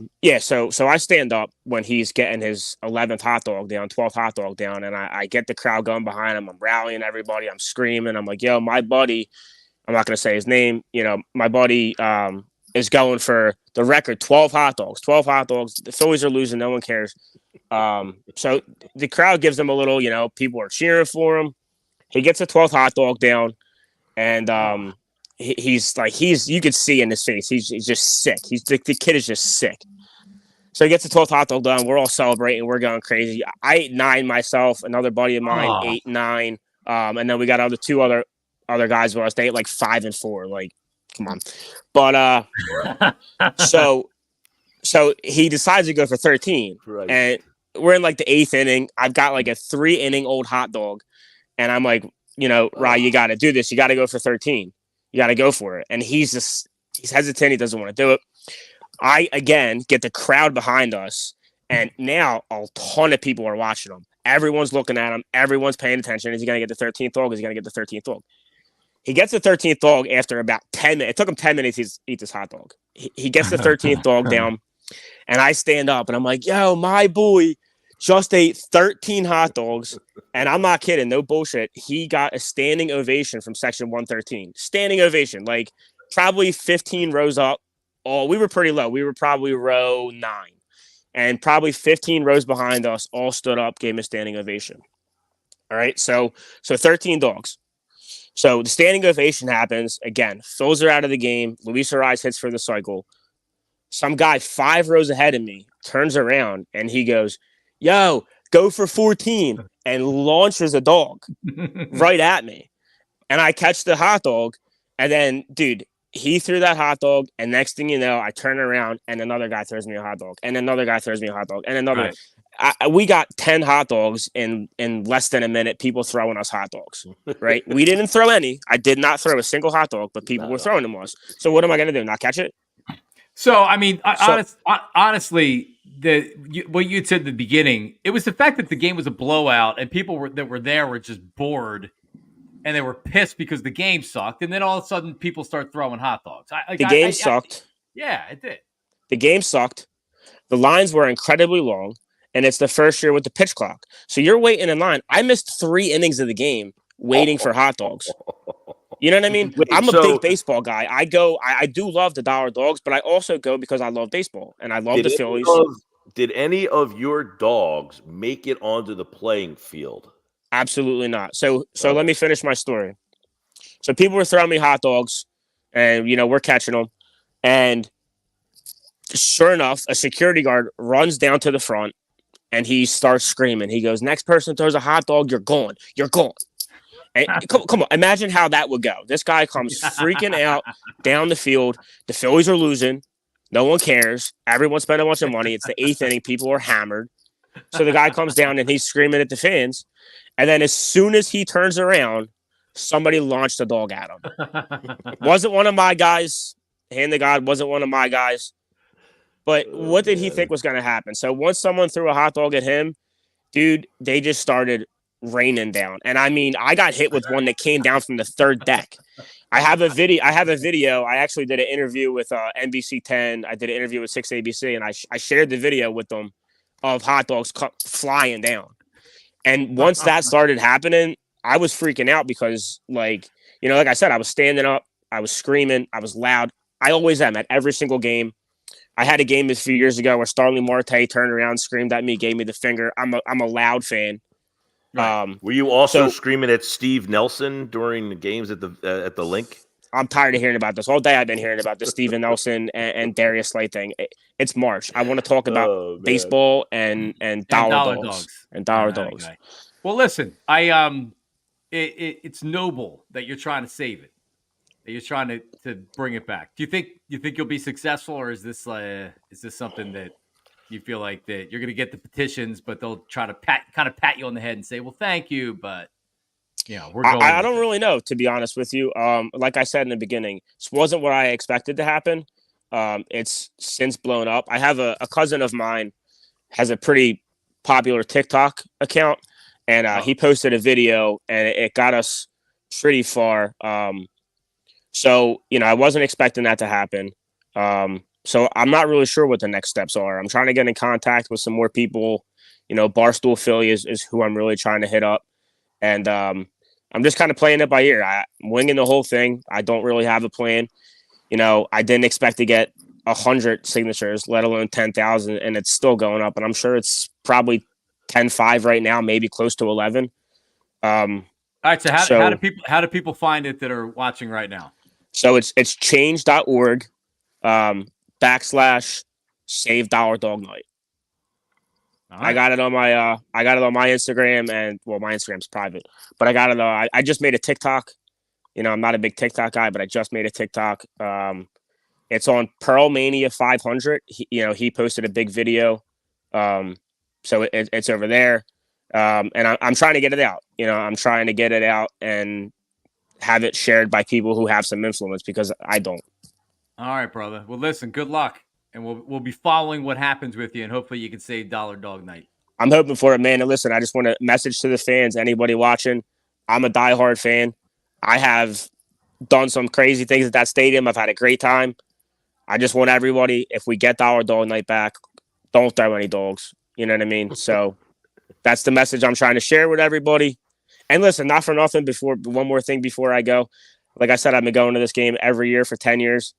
so I stand up when he's getting his 11th hot dog down, 12th hot dog down, and I get the crowd going behind him. I'm rallying everybody. I'm screaming. I'm like, yo, my buddy, I'm not going to say his name. My buddy is going for the record, 12 hot dogs. The Phillies are losing. No one cares. So the crowd gives him a little, people are cheering for him. He gets a 12th hot dog down, and he's you could see in his face, he's just sick. The kid is just sick. So he gets the 12th hot dog down. We're all celebrating. We're going crazy. I ate 9 myself. Another buddy of mine ate 9. And then we got two other guys with us. They ate like 5 and 4. Like, come on. But so he decides to go for 13. Right. And we're in like the 8th inning. I've got like a 3-inning old hot dog. And I'm like, Rye, you got to do this. You got to go for 13. You got to go for it. And he's hesitant. He doesn't want to do it. I, again, get the crowd behind us. And now a ton of people are watching him. Everyone's looking at him. Everyone's paying attention. Is he going to get the 13th dog? Is he going to get the 13th dog? He gets the 13th dog after about 10 minutes. It took him 10 minutes to eat this hot dog. He gets the 13th dog down. And I stand up and I'm like, yo, my boy just ate 13 hot dogs. And I'm not kidding. No bullshit. He got a standing ovation from section 113. Standing ovation. Like probably 15 rows up. Oh, we were pretty low. We were probably row 9. And probably 15 rows behind us all stood up, gave him a standing ovation. All right. So 13 dogs. So the standing ovation happens. Again, Phils are out of the game. Luis Ariz hits for the cycle. Some guy 5 rows ahead of me turns around and he goes, yo, go for 14, and launches a dog right at me. And I catch the hot dog. And then, dude, he threw that hot dog. And next thing you know, I turn around and another guy throws me a hot dog. And another guy throws me a hot dog. And another. Right. We got 10 hot dogs in less than a minute. People throwing us hot dogs, right? We didn't throw any. I did not throw a single hot dog, but people were throwing them to us. So what am I going to do? Not catch it? So, I mean, honestly, what you said at the beginning, it was the fact that the game was a blowout and people that were there were just bored and they were pissed because the game sucked. And then all of a sudden people start throwing hot dogs. The game sucked. Yeah, it did. The game sucked. The lines were incredibly long, and it's the first year with the pitch clock. So you're waiting in line. I missed 3 innings of the game waiting for hot dogs. You know what I mean? I'm a big baseball guy. I do love the dollar dogs, but I also go because I love baseball and I love the Phillies. Did any of your dogs make it onto the playing field? Absolutely not. So let me finish my story. So people were throwing me hot dogs and, we're catching them. And sure enough, a security guard runs down to the front and he starts screaming. He goes, next person throws a hot dog, you're gone. You're gone. And come on, imagine how that would go. This guy comes freaking out down the field. The Phillies are losing. No one cares. Everyone's spending a bunch of money. It's the 8th inning. People are hammered. So the guy comes down and he's screaming at the fans. And then as soon as he turns around, somebody launched a dog at him. Wasn't one of my guys. Hand to God, wasn't one of my guys. But what did he think was going to happen? So once someone threw a hot dog at him, dude, they just started raining down. And I mean, I got hit with one that came down from the 3rd deck. I have a video. I actually did an interview with NBC 10. I did an interview with 6 ABC, and I shared the video with them of hot dogs flying down. And once that started happening, I was freaking out because, like I said, I was standing up, I was screaming, I was loud. I always am at every single game. I had a game a few years ago where Starling Marte turned around, screamed at me, gave me the finger. I'm a loud fan. Right. Were you also screaming at Steve Nelson during the games at the link? I'm tired of hearing about this. All day I've been hearing about the Steven Nelson and Darius Slay thing. It's March. I want to talk about baseball and dollar dogs. And dollar dogs. Well, listen, it's noble that you're trying to save it. That you're trying to bring it back. Do you think you'll be successful, or is this something that you feel like that you're going to get the petitions, but they'll try to pat you on the head and say, "Well, thank you," but we're going. I don't really know, to be honest with you. Like I said in the beginning, this wasn't what I expected to happen. It's since blown up. I have a cousin of mine has a pretty popular TikTok account, and he posted a video, and it got us pretty far. So I wasn't expecting that to happen. So I'm not really sure what the next steps are. I'm trying to get in contact with some more people. Barstool Philly is who I'm really trying to hit up. And I'm just kind of playing it by ear. I'm winging the whole thing. I don't really have a plan. I didn't expect to get 100 signatures, let alone 10,000, and it's still going up. And I'm sure it's probably 10.5 right now, maybe close to 11. All right. So how do people find it that are watching right now? So it's change.org /save dollar dog night. Right. I got it on my Instagram, and my Instagram's private, but I got it. I just made a TikTok. I'm not a big TikTok guy, but I just made a TikTok. It's on Pearl Mania 500. He posted a big video. So it's over there. And I'm trying to get it out. I'm trying to get it out and have it shared by people who have some influence, because I don't. All right, brother. Well, listen, good luck. And we'll be following what happens with you, and hopefully you can save Dollar Dog Night. I'm hoping for it, man. And listen, I just want to message to the fans, anybody watching. I'm a diehard fan. I have done some crazy things at that stadium. I've had a great time. I just want everybody, if we get Dollar Dog Night back, don't throw any dogs. You know what I mean? So that's the message I'm trying to share with everybody. And listen, not for nothing, one more thing before I go. Like I said, I've been going to this game every year for 10 years.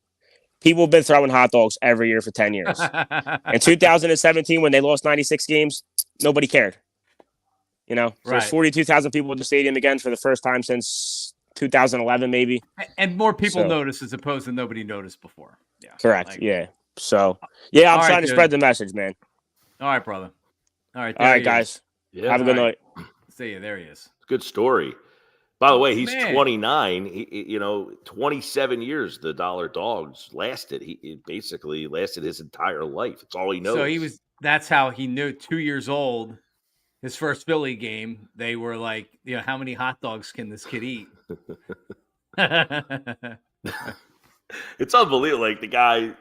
People have been throwing hot dogs every year for 10 years. In 2017, when they lost 96 games, nobody cared. So there's 42,000 people in the stadium again for the first time since 2011, maybe. And more people notice as opposed to nobody noticed before. Yeah. Correct. So, I'm trying to spread the message, man. All right, brother. All right, guys. Yeah, have a good night. See you. There he is. Good story. By the way, he's 29. 27 years the Dollar Dogs lasted. He basically lasted his entire life. It's all he knows. So that's how he knew. 2 years old, his first Philly game, they were like, how many hot dogs can this kid eat? It's unbelievable. Like the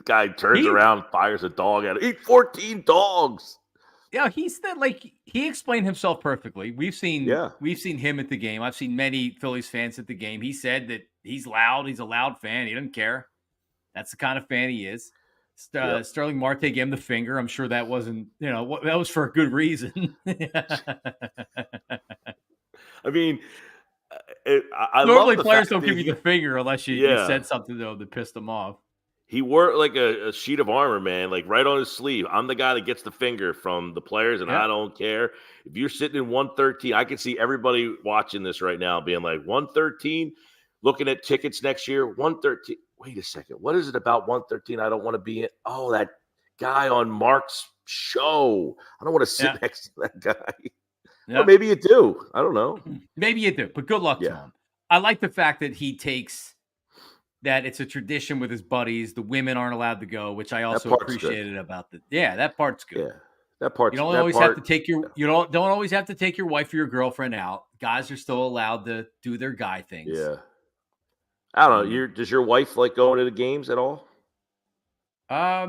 guy turns around, fires a dog at him. Eat 14 dogs. Yeah, he explained himself perfectly. We've seen him at the game. I've seen many Phillies fans at the game. He said that he's loud. He's a loud fan. He doesn't care. That's the kind of fan he is. Starling Marte gave him the finger. I'm sure that wasn't, that was for a good reason. I mean, normally players don't give you the finger unless you said something that pissed them off. He wore like a sheet of armor, man, like right on his sleeve. I'm the guy that gets the finger from the players, and I don't care. If you're sitting in 113, I can see everybody watching this right now being like, 113, looking at tickets next year, 113. Wait a second. What is it about 113 I don't want to be in? Oh, that guy on Mark's show. I don't want to sit next to that guy. Yep. Or maybe you do. I don't know. Maybe you do, but good luck to him. I like the fact that he takes that it's a tradition with his buddies. The women aren't allowed to go, which I also appreciated about that. Yeah, that part's good. Yeah, that part's. You don't always have to take don't always have to take your wife or your girlfriend out. Guys are still allowed to do their guy things. Yeah. I don't know. Does your wife like going to the games at all? I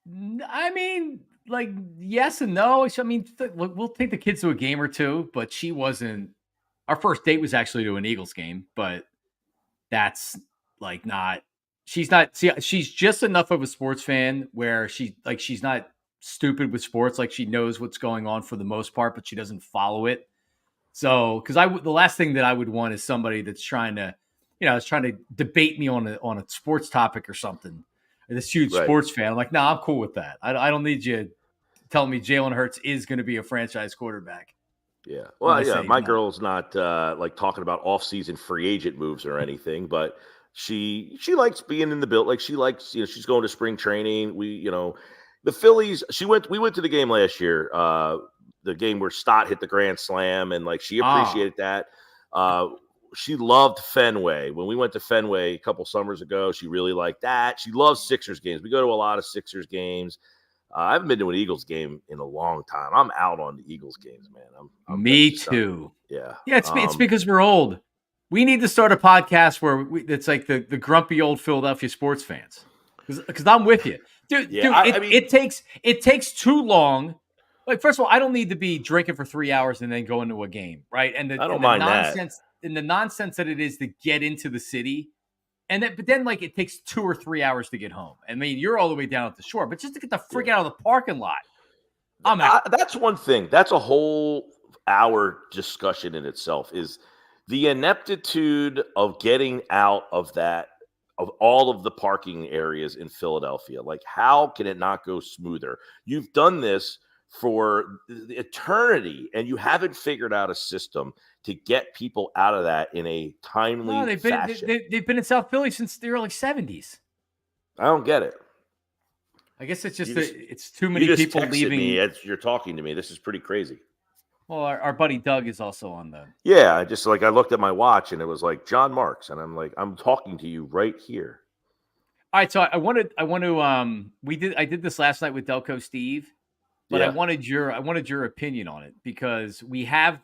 mean, like yes and no. I mean, we'll take the kids to a game or two, but she wasn't. Our first date was actually to an Eagles game, but that's like not. She's not. See, she's just enough of a sports fan where she's not stupid with sports. Like she knows what's going on for the most part, but she doesn't follow it. So, because the last thing that I would want is somebody that's trying to, is trying to debate me on a sports topic or something. This huge Right. sports fan. I'm like, I'm cool with that. I don't need you telling me Jalen Hurts is going to be a franchise quarterback. Yeah. Well, When I yeah, say my no. girl's not like talking about off-season free agent moves or anything, but she likes being in the build. Like she likes, she's going to spring training. The Phillies, we went to the game last year, the game where Stott hit the grand slam, and like she appreciated that. She loved Fenway. When we went to Fenway a couple summers ago, she really liked that. She loves Sixers games. We go to a lot of Sixers games. I haven't been to an Eagles game in a long time. I'm out on the Eagles games, man. Me too. Yeah. Yeah, it's because we're old. We need to start a podcast where it's like the grumpy old Philadelphia sports fans. Because I'm with you. Dude, it takes too long. Like, first of all, I don't need to be drinking for 3 hours and then go into a game, right? And I don't mind that. And the nonsense that it is to get into the city. But then like it takes 2 or 3 hours to get home. I mean, you're all the way down at the shore, but just to get the freak out of the parking lot, I'm out. That's one thing. That's a whole hour discussion in itself, is the ineptitude of getting out of all of the parking areas in Philadelphia. Like, how can it not go smoother? You've done this for eternity, and you haven't figured out a system to get people out of that in a timely fashion. They've been in South Philly since the early 70s. I don't get it. I guess it's just it's too many people leaving. Me as you're talking to me. This is pretty crazy. Well, our buddy Doug is also on the. Yeah, I looked at my watch and it was like John Marks, and I'm like, I'm talking to you right here. All right, so I did this last night with Delco Steve, but Yeah. I wanted your opinion on it, because we have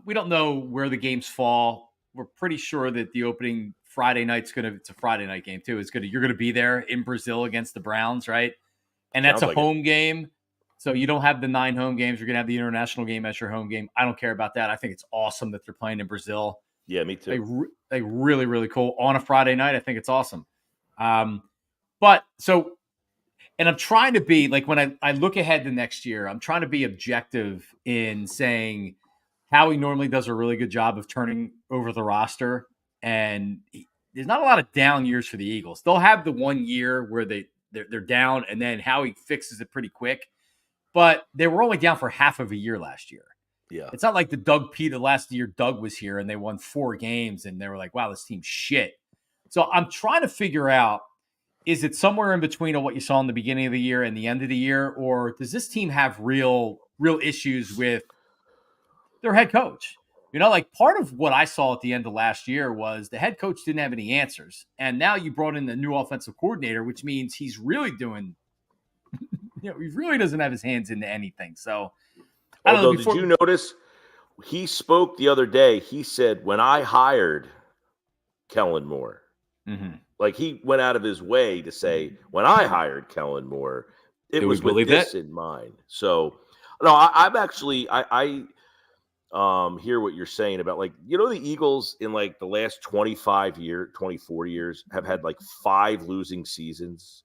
we don't know where the games fall. We're pretty sure that the opening Friday night's it's a Friday night game too. You're gonna be there in Brazil against the Browns, right? And that's Sounds a like home game. So you don't have the 9 home games. You're going to have the international game as your home game. I don't care about that. I think it's awesome that they're playing in Brazil. Yeah, me too. They really, really cool on a Friday night. I think it's awesome. And I'm trying to be like, when I look ahead to next year, I'm trying to be objective in saying Howie normally does a really good job of turning over the roster. And there's not a lot of down years for the Eagles. They'll have the 1 year where they're down, and then Howie fixes it pretty quick. But they were only down for half of a year last year. Yeah. It's not like the last year Doug was here and they won 4 games and they were like, wow, this team's shit. So I'm trying to figure out, is it somewhere in between of what you saw in the beginning of the year and the end of the year? Or does this team have real issues with their head coach? Like, part of what I saw at the end of last year was the head coach didn't have any answers. And now you brought in the new offensive coordinator, which means he's really doing he really doesn't have his hands into anything. So, did you notice he spoke the other day? He said, when I hired Kellen Moore, like, he went out of his way to say, when I hired Kellen Moore, it was with this in mind. So, no, I'm actually, I hear what you're saying about, like, the Eagles in like the last 24 years have had like 5 losing seasons.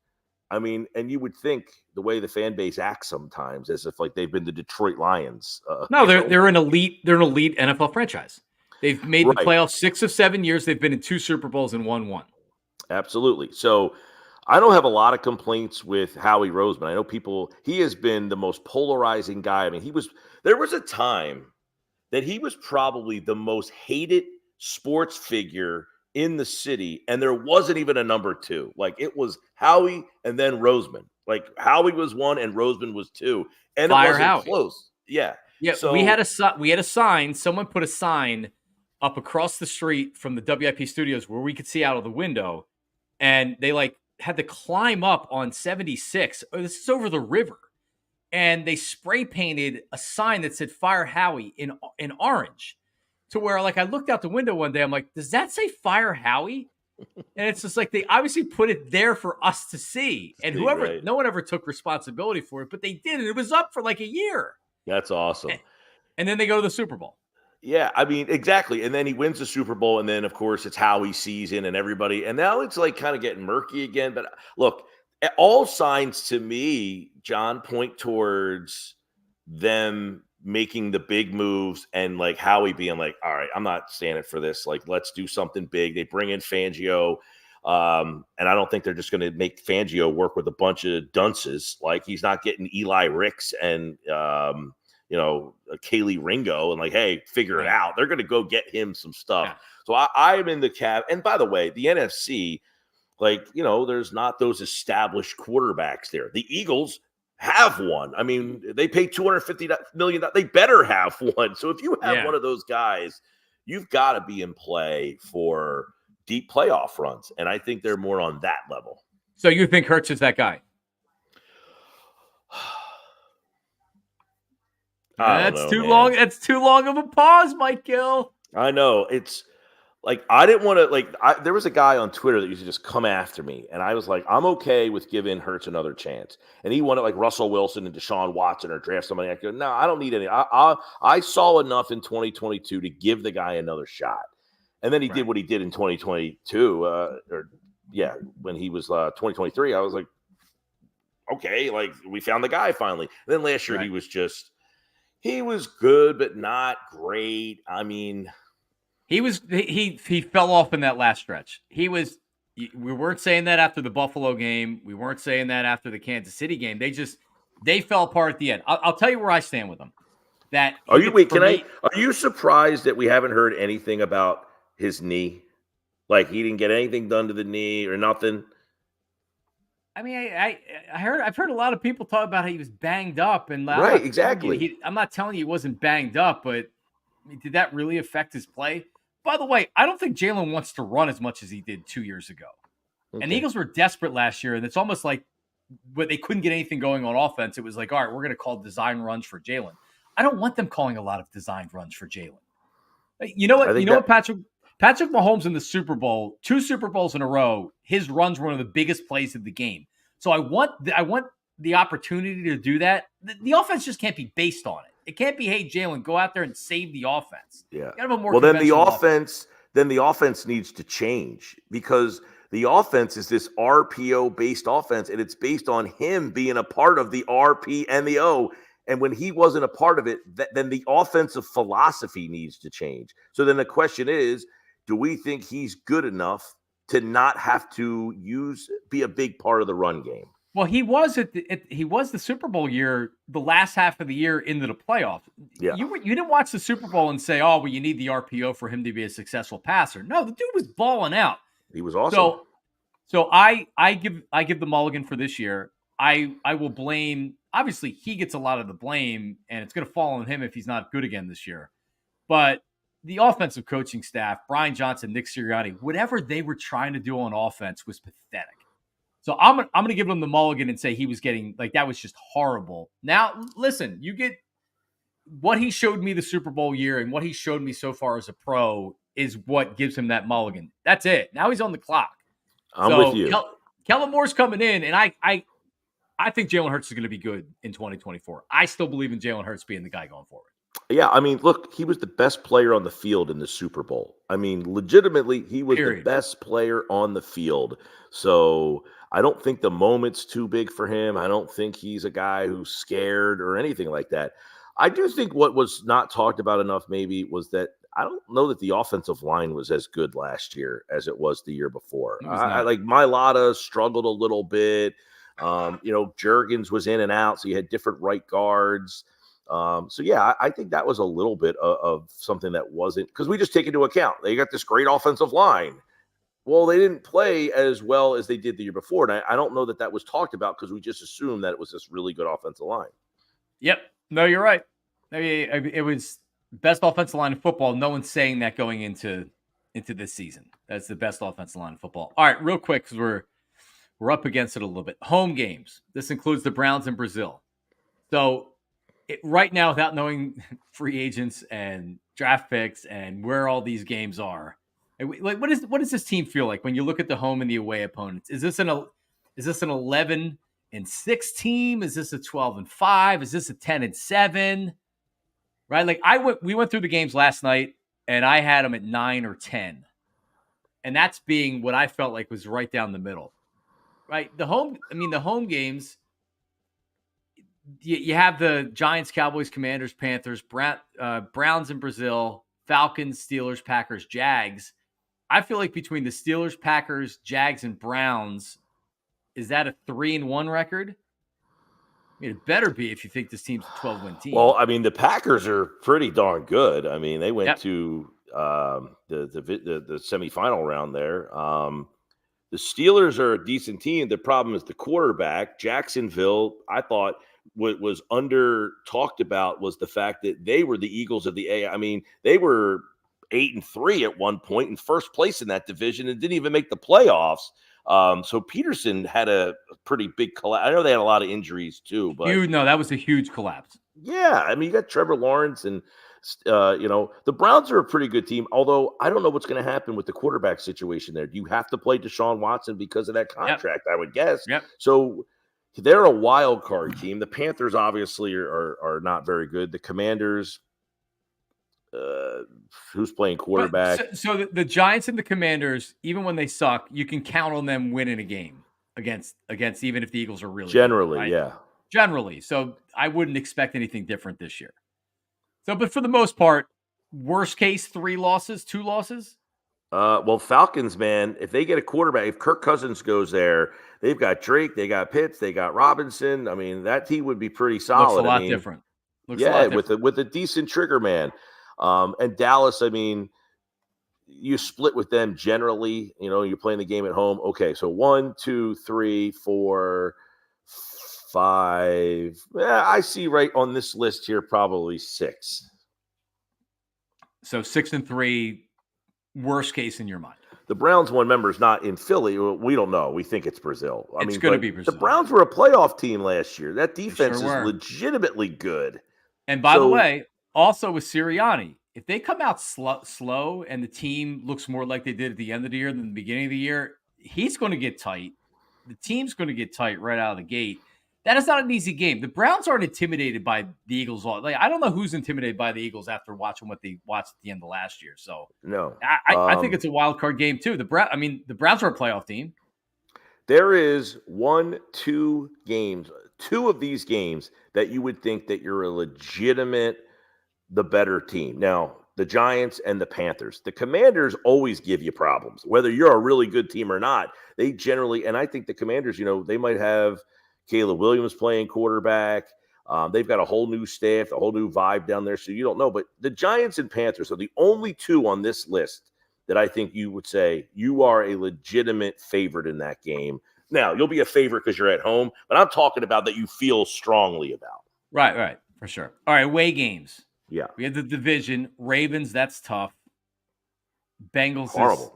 I mean, and you would think the way the fan base acts sometimes, as if like they've been the Detroit Lions. No, they're an elite NFL franchise. They've made the playoffs 6 of 7 years. They've been in 2 Super Bowls and won 1. Absolutely. So I don't have a lot of complaints with Howie Roseman. I know he has been the most polarizing guy. I mean, there was a time that he was probably the most hated sports figure in the city, and there wasn't even a number 2. Like, it was Howie and then Roseman. Like, Howie was 1 and Roseman was 2, and Fire it wasn't Howie. close. Yeah. So we had a sign. Someone put a sign up across the street from the WIP studios where we could see out of the window, and they had to climb up on 76. This is over the river, and they spray painted a sign that said "Fire Howie" in orange. To where, like, I looked out the window one day, I'm like, does that say Fire Howie? And it's just like, they obviously put it there for us to see. And no one ever took responsibility for it, but they did. And it was up for like a year. That's awesome. And then they go to the Super Bowl. Yeah, I mean, exactly. And then he wins the Super Bowl. And then, of course, it's Howie's season and everybody. And now it's like kind of getting murky again. But look, all signs to me, John, point towards them making the big moves and like Howie being like, all right, I'm not standing for this. Like, let's do something big. They bring in Fangio. And I don't think they're just going to make Fangio work with a bunch of dunces. Like, he's not getting Eli Ricks and, Kaylee Ringo and like, hey, figure it out. They're going to go get him some stuff. Yeah. So I'm in the cab. And by the way, the NFC, there's not those established quarterbacks there. The Eagles have one. I mean, they pay $250 million. They better have one. So if you have one of those guys, you've got to be in play for deep playoff runs. And I think they're more on that level. So you think Hurts is that guy? That's too long. That's too long of a pause, MIke Gill. I know. It's like, I didn't want to, there was a guy on Twitter that used to just come after me. And I was like, I'm okay with giving Hurts another chance. And he wanted like Russell Wilson and Deshaun Watson or draft somebody. I go, no, I don't need any. I saw enough in 2022 to give the guy another shot. And then he did what he did in 2022, when he was 2023. I was like, okay, like we found the guy finally. And then last year he was good, but not great. I mean, he fell off in that last stretch. We weren't saying that after the Buffalo game. We weren't saying that after the Kansas City game. They fell apart at the end. I'll tell you where I stand with them. Are you surprised that we haven't heard anything about his knee? Like, he didn't get anything done to the knee or nothing? I mean, I've heard a lot of people talk about how he was banged up, and exactly. I'm not telling you he wasn't banged up, but I mean, did that really affect his play? By the way, I don't think Jalen wants to run as much as he did 2 years ago. Okay. And the Eagles were desperate last year, and it's almost like when they couldn't get anything going on offense, it was like, all right, we're going to call design runs for Jalen. I don't want them calling a lot of designed runs for Jalen. You know what? What, Patrick Mahomes in the Super Bowl, 2 Super Bowls in a row, his runs were one of the biggest plays of the game. So I want the opportunity to do that. The offense just can't be based on it. It can't be, hey, Jalen, go out there and save the offense. Yeah. Then the offense needs to change, because the offense is this RPO based offense, and it's based on him being a part of the RP and the O. And when he wasn't a part of it, then the offensive philosophy needs to change. So then the question is, do we think he's good enough to not have to be a big part of the run game? Well, he was the Super Bowl year, the last half of the year into the playoffs. Yeah. You didn't watch the Super Bowl and say, oh, well, you need the RPO for him to be a successful passer. No, the dude was balling out. He was awesome. So I give the mulligan for this year. I will blame, obviously he gets a lot of the blame, and it's going to fall on him if he's not good again this year. But the offensive coaching staff, Brian Johnson, Nick Sirianni, whatever they were trying to do on offense was pathetic. So I'm going to give him the mulligan and say he was getting, like, that was just horrible. Now, listen, you get what he showed me the Super Bowl year and what he showed me so far as a pro is what gives him that mulligan. That's it. Now he's on the clock. I'm with you. Kellen Moore's coming in, and I think Jalen Hurts is going to be good in 2024. I still believe in Jalen Hurts being the guy going forward. Yeah, I mean, look, he was the best player on the field in the Super Bowl. I mean, legitimately, he was the best player on the field. So I don't think the moment's too big for him. I don't think he's a guy who's scared or anything like that. I do think what was not talked about enough maybe was that I don't know that the offensive line was as good last year as it was the year before. Like Mailata struggled a little bit. Juergens was in and out, so you had different right guards. I think that was a little bit of something that wasn't, because we just take into account they got this great offensive line. Well, they didn't play as well as they did the year before, and I don't know that was talked about because we just assumed that it was this really good offensive line. Yep. No, you're right. I mean, it was best offensive line in football. No one's saying that going into this season. That's the best offensive line in football. All right, real quick, because we're up against it a little bit. Home games. This includes the Browns in Brazil. So right now, without knowing free agents and draft picks and where all these games are, like what does this team feel like when you look at the home and the away opponents? Is this an 11-6 team? Is this a 12-5? Is this a 10-7? Right? Like we went through the games last night, and I had them at 9 or 10, and that's being what I felt like was right down the middle. Right? The home games, you have the Giants, Cowboys, Commanders, Panthers, Browns in Brazil, Falcons, Steelers, Packers, Jags. I feel like between the Steelers, Packers, Jags, and Browns, is that a 3-1 record? I mean, it better be if you think this team's a 12-win team. Well, I mean, the Packers are pretty darn good. I mean, they went Yep. to the semifinal round there. The Steelers are a decent team. The problem is the quarterback. Jacksonville, I thought, what was under talked about was the fact that they were the Eagles of the A. I mean, they were 8-3 at one point in first place in that division and didn't even make the playoffs. So Peterson had a pretty big collapse. I know they had a lot of injuries too, but that was a huge collapse. yeah, I mean, you got Trevor Lawrence and the Browns are a pretty good team, although I don't know what's going to happen with the quarterback situation there. Do you have to play Deshaun Watson because of that contract? Yep. I would guess. Yep. So they're a wild card team. The Panthers obviously are not very good. The Commanders, who's playing quarterback? So the Giants and the Commanders, even when they suck, you can count on them winning a game against even if the Eagles are really generally, good, right? Yeah. Generally. So I wouldn't expect anything different this year. So, but for the most part, worst case, 2 losses. Well, Falcons, man, if they get a quarterback, if Kirk Cousins goes there, they've got Drake, they got Pitts, they got Robinson. I mean, that team would be pretty solid. Looks a lot different. With a decent trigger man. And Dallas, I mean, you split with them generally. You're playing the game at home. Okay, so 1, 2, 3, 4, 5. Yeah, I see right on this list here probably 6. So 6-3, worst case in your mind. The Browns one member is not in Philly. We don't know. We think it's Brazil. It's going to be Brazil. The Browns were a playoff team last year. That defense is legitimately good. And by the way, also with Sirianni, if they come out slow and the team looks more like they did at the end of the year than the beginning of the year, he's going to get tight. The team's going to get tight right out of the gate. That is not an easy game. The Browns aren't intimidated by the Eagles. I don't know who's intimidated by the Eagles after watching what they watched at the end of last year. So no, I think it's a wild card game too. The Browns are a playoff team. There is 2 games, 2 of these games that you would think that you're a legitimate, the better team. Now, the Giants and the Panthers. The Commanders always give you problems, whether you're a really good team or not. They generally, and I think the Commanders, they might have Caleb Williams playing quarterback. They've got a whole new staff, a whole new vibe down there, so you don't know. But the Giants and Panthers are the only 2 on this list that I think you would say you are a legitimate favorite in that game. Now, you'll be a favorite because you're at home, but I'm talking about that you feel strongly about. Right, for sure. All right, away games. Yeah. We had the division. Ravens, that's tough. Bengals horrible,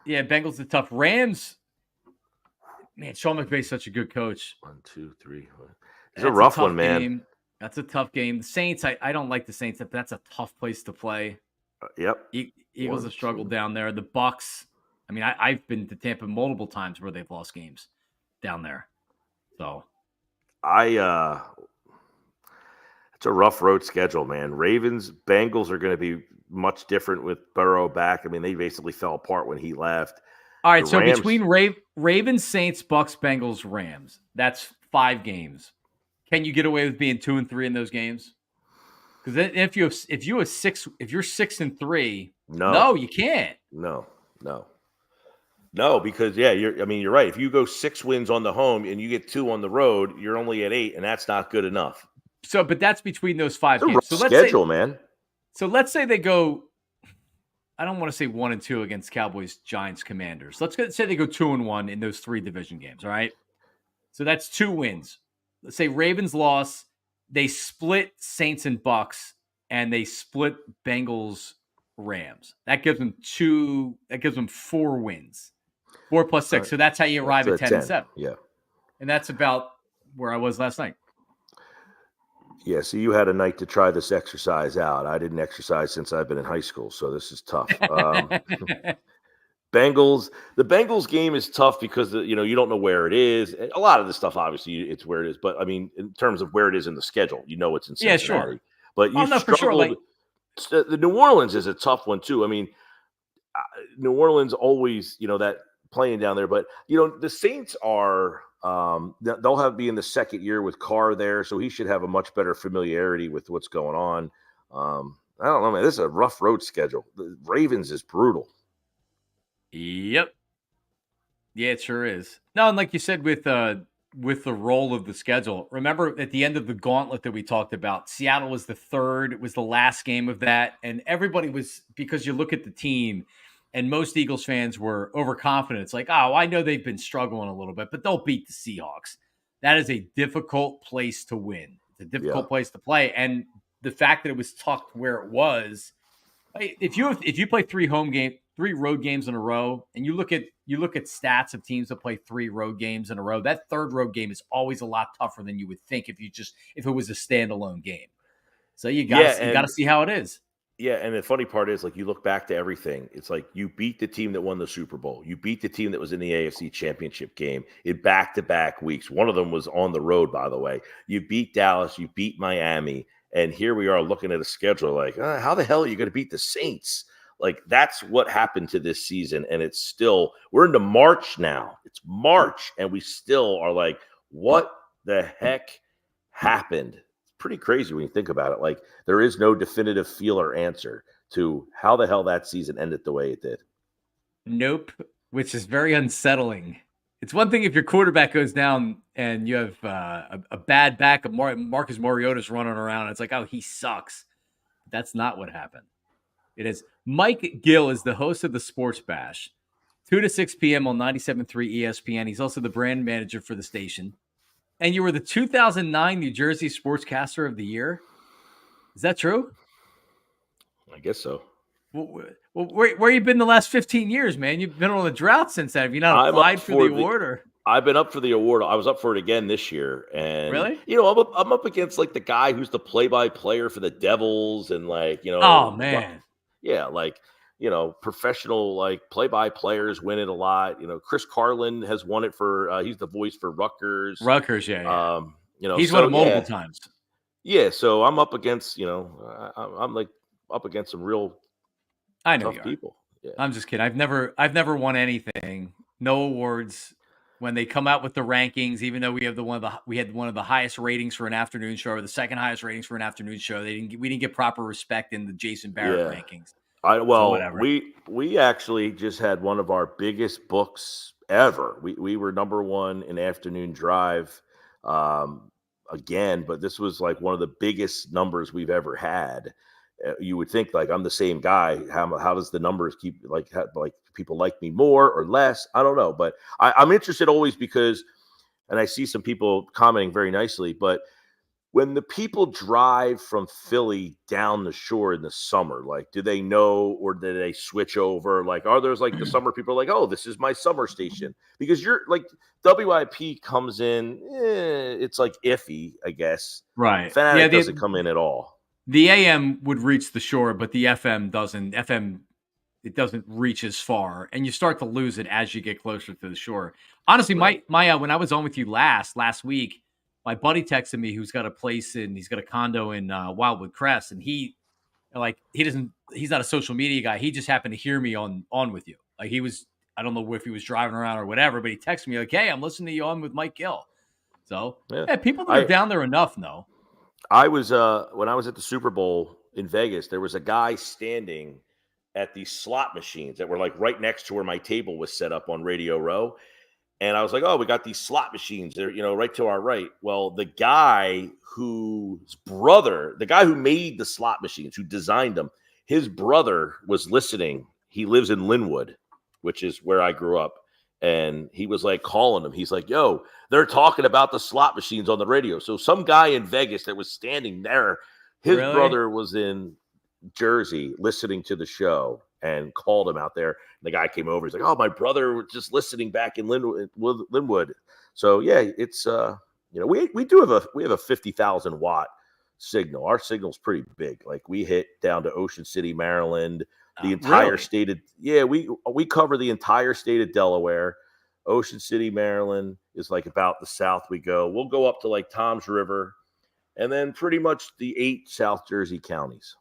Yeah, Bengals is tough. Rams, man, Sean McVay's such a good coach. 1, 2, 3. It's a rough one, man. Game. That's a tough game. The Saints, I don't like the Saints. That's a tough place to play. Yep. Eagles have struggled down there. The Bucks, I mean, I've been to Tampa multiple times where they've lost games down there. So it's a rough road schedule, man. Ravens, Bengals are going to be much different with Burrow back. I mean, they basically fell apart when he left. All right, so between Ravens, Saints, Bucks, Bengals, Rams, that's 5 games. Can you get away with being 2-3 in those games? Because if you're 6-3, no, you can't. No, because you're right. If you go 6 wins on the home and you get 2 on the road, you're only at 8, and that's not good enough. So, but that's between those 5 games. So schedule, man. So let's say they go. I don't want to say 1-2 against Cowboys, Giants, Commanders. Let's say they go 2-1 in those 3 division games. All right. So that's 2 wins. Let's say Ravens loss. They split Saints and Bucks, and they split Bengals, Rams. That gives them 2. That gives them 4 wins. 4 plus 6. So that's how you arrive at 10-7. Yeah. And that's about where I was last night. Yeah, so you had a night to try this exercise out. I didn't exercise since I've been in high school, so this is tough. The Bengals game is tough because you don't know where it is. A lot of the stuff, obviously, it's where it is. But I mean, in terms of where it is in the schedule, it's in Cincinnati. Yeah, sure. But you struggled. The New Orleans is a tough one too. I mean, New Orleans always, that playing down there. But the Saints are They'll be in the second year with Carr there, so he should have a much better familiarity with what's going on. I don't know, man. This is a rough road schedule. The Ravens is brutal. Yep. Yeah, it sure is. No, and like you said, with the roll of the schedule, remember at the end of the gauntlet that we talked about, Seattle was the third. It was the last game of that, and everybody was, because you look at the team, and most Eagles fans were overconfident. It's like, oh, I know they've been struggling a little bit, but they'll beat the Seahawks. That is a difficult place to win. It's a difficult place to play, and the fact that it was tucked where it was, if you play three road games in a row, and you look at stats of teams that play 3 road games in a row, that third road game is always a lot tougher than you would think if it was a standalone game. So you got to see how it is. Yeah, and the funny part is, like, you look back to everything. It's like you beat the team that won the Super Bowl. You beat the team that was in the AFC Championship game in back-to-back weeks. One of them was on the road, by the way. You beat Dallas. You beat Miami. And here we are looking at a schedule like, how the hell are you going to beat the Saints? Like, that's what happened to this season. And it's still – we're into March now. It's March, and we still are like, what the heck happened? Pretty crazy when you think about it. Like, there is no definitive feel or answer to how the hell that season ended the way it did. Nope, which is very unsettling. It's one thing if your quarterback goes down and you have a bad back of Marcus Mariota's running around. It's like, oh, he sucks. That's not what happened. It is. MIke Gill is the host of the Sports Bash, 2 to 6 p.m. on 97.3 ESPN. He's also the brand manager for the station. And you were the 2009 New Jersey Sportscaster of the Year. Is that true? I guess so. Well, where you been the last 15 years, man? You've been on a drought since then. Have you not applied for the award? Or? I've been up for the award. I was up for it again this year. And, really? I'm up against, like, the guy who's the play-by-player for the Devils and, like, Oh, man. Yeah, like, professional, like, play-by-players win it a lot. Chris Carlin has won it for he's the voice for Rutgers. Yeah. He's so, won it multiple times. Yeah, so I'm up against, I'm like up against some real tough people. Yeah. I'm just kidding. I've never won anything. No awards. When they come out with the rankings, even though we had one of the highest ratings for an afternoon show, or the second highest ratings for an afternoon show, we didn't get proper respect in the Jason Barrett rankings. We actually just had one of our biggest books ever. We were number 1 in afternoon drive again, but this was like one of the biggest numbers we've ever had. You would think, like, I'm the same guy. How does the numbers keep, like people like me more or less? I don't know, but I'm interested always because, and I see some people commenting very nicely, but when the people drive from Philly down the shore in the summer, like, do they know, or do they switch over? Like, are there's like the summer people like, oh, this is my summer station? Because you're like, WIP comes in, it's like iffy, I guess. Right. Fanatic doesn't come in at all. The AM would reach the shore, but the FM doesn't. It doesn't reach as far, and you start to lose it as you get closer to the shore. Honestly, right. my when I was on with you last week, my buddy texted me who's got he's got a condo in Wildwood Crest, and he's not a social media guy. He just happened to hear me on with you. Like, I don't know if he was driving around or whatever, but he texted me like, hey, I'm listening to you on with MIke Gill. So people that are down there enough know. I was when I was at the Super Bowl in Vegas, there was a guy standing at these slot machines that were like right next to where my table was set up on Radio Row. And I was like, oh, we got these slot machines. They're, right to our right. Well, the guy who made the slot machines, who designed them, his brother was listening. He lives in Linwood, which is where I grew up. And he was like calling him. He's like, yo, they're talking about the slot machines on the radio. So some guy in Vegas that was standing there, his brother was in Jersey listening to the show and called him out there. And the guy came over. He's like, oh, my brother was just listening back in Linwood. So, yeah, it's, we have a 50,000 watt signal. Our signal's pretty big. Like, we hit down to Ocean City, Maryland. The entire state of we cover the entire state of Delaware. Ocean City, Maryland is like about the south we go. We'll go up to like Tom's River, and then pretty much the 8 South Jersey counties.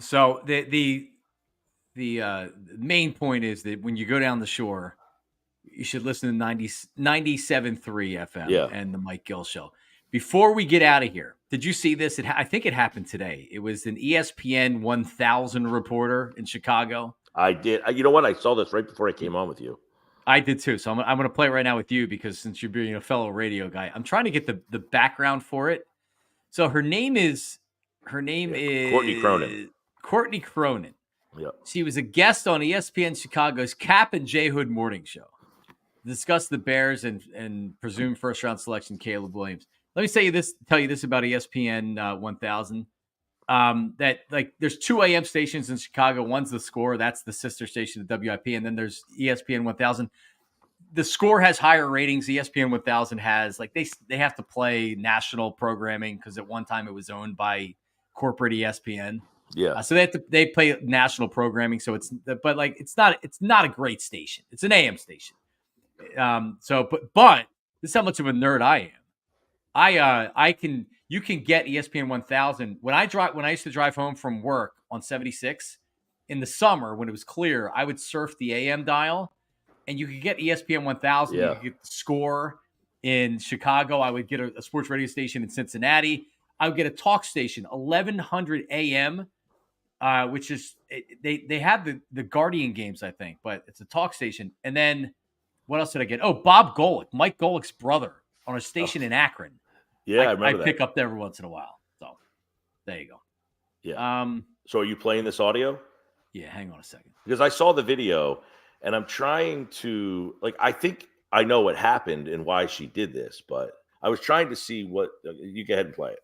So the main point is that when you go down the shore, you should listen to 97.3 FM Yeah. and the Mike Gill Show. Before we get out of here, did you see this? I think it happened today. It was an ESPN 1000 reporter in Chicago. I did. You know what? I saw this right before I came on with you. I did too. So I'm going to play it right now with you because since you're being a fellow radio guy, I'm trying to get the background for it. So her name is Courtney Cronin. Courtney Cronin. Yep. She was a guest on ESPN Chicago's Cap and J Hood morning show. Discuss the Bears and presumed first round selection Caleb Williams. Let me tell you this about ESPN 1000. That like there's 2 a.m. stations in Chicago. One's The Score, that's the sister station to WIP, and then there's ESPN 1000. The Score has higher ratings. ESPN 1000 has like they have to play national programming because at one time it was owned by corporate ESPN. Yeah. So they play national programming. So it's not a great station. It's an AM station. But this is how much of a nerd I am. You can get ESPN 1000 when I used to drive home from work on 76 in the summer when it was clear. I would surf the AM dial, and you could get ESPN 1000. Yeah. You could get The Score in Chicago. I would get a sports radio station in Cincinnati. I would get a talk station 1100 AM, which is they have the Guardian games, I think, but it's a talk station. And then what else did I get? Oh, Bob Golick, Mike Golick's brother, on a station in Akron. Yeah, I remember that. pick up there every once in a while. So there you go. Yeah. So are you playing this audio? Yeah, hang on a second. Because I saw the video and I'm trying to I think I know what happened and why she did this, but I was trying to see what you go ahead and play it.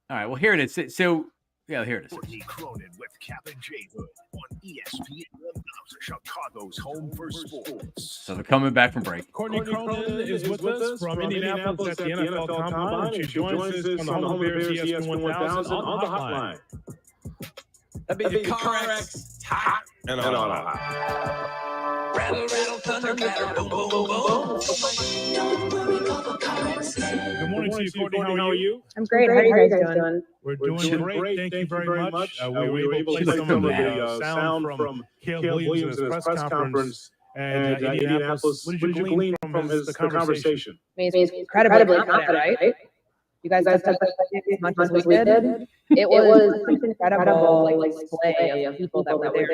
All right. Well, here it is. So yeah, here it is. Courtney Cronin with Cap and J Hood on ESPN 1000, Chicago's home for sports. So they're coming back from break. Courtney Cronin is with us from Indianapolis at the NFL Combine, and she joins us on the Home of the Bears ESPN 1000 on the hotline. That'd be the Car-X hot And on. Rattle, rattle, thunder, clatter, boom, boom, boom, boom. Good morning to you, Courtney. How are you? I'm great. How are you guys doing? We're doing great. Thank you very much. We were able to play some of the sound from Caleb Williams in his press conference. And Indianapolis, what did you glean from the conversation? He's incredibly confident, right? You guys said that as much as we did. It was an incredible display of people that were there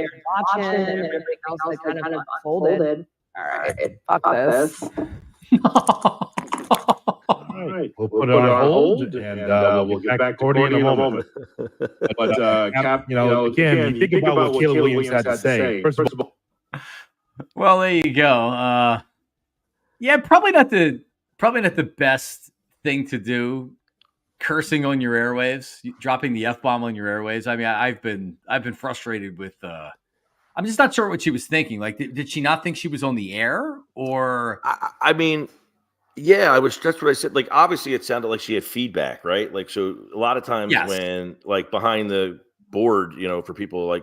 watching and everything else that kind of unfolded. All right, fuck this. All right, we'll put it on hold, and we'll get back to Courtney in a moment. But Cap, again, you think about what Caleb Williams had to say. First of all, well, there you go. Yeah, probably not the best thing to do. Cursing on your airwaves, dropping the F-bomb on your airwaves. I mean, I've been frustrated with. I'm just not sure what she was thinking. Like, did she not think she was on the air, or? I mean, yeah, that's what I said. Like, obviously, it sounded like she had feedback, right? Like, so a lot of times when behind the board, for people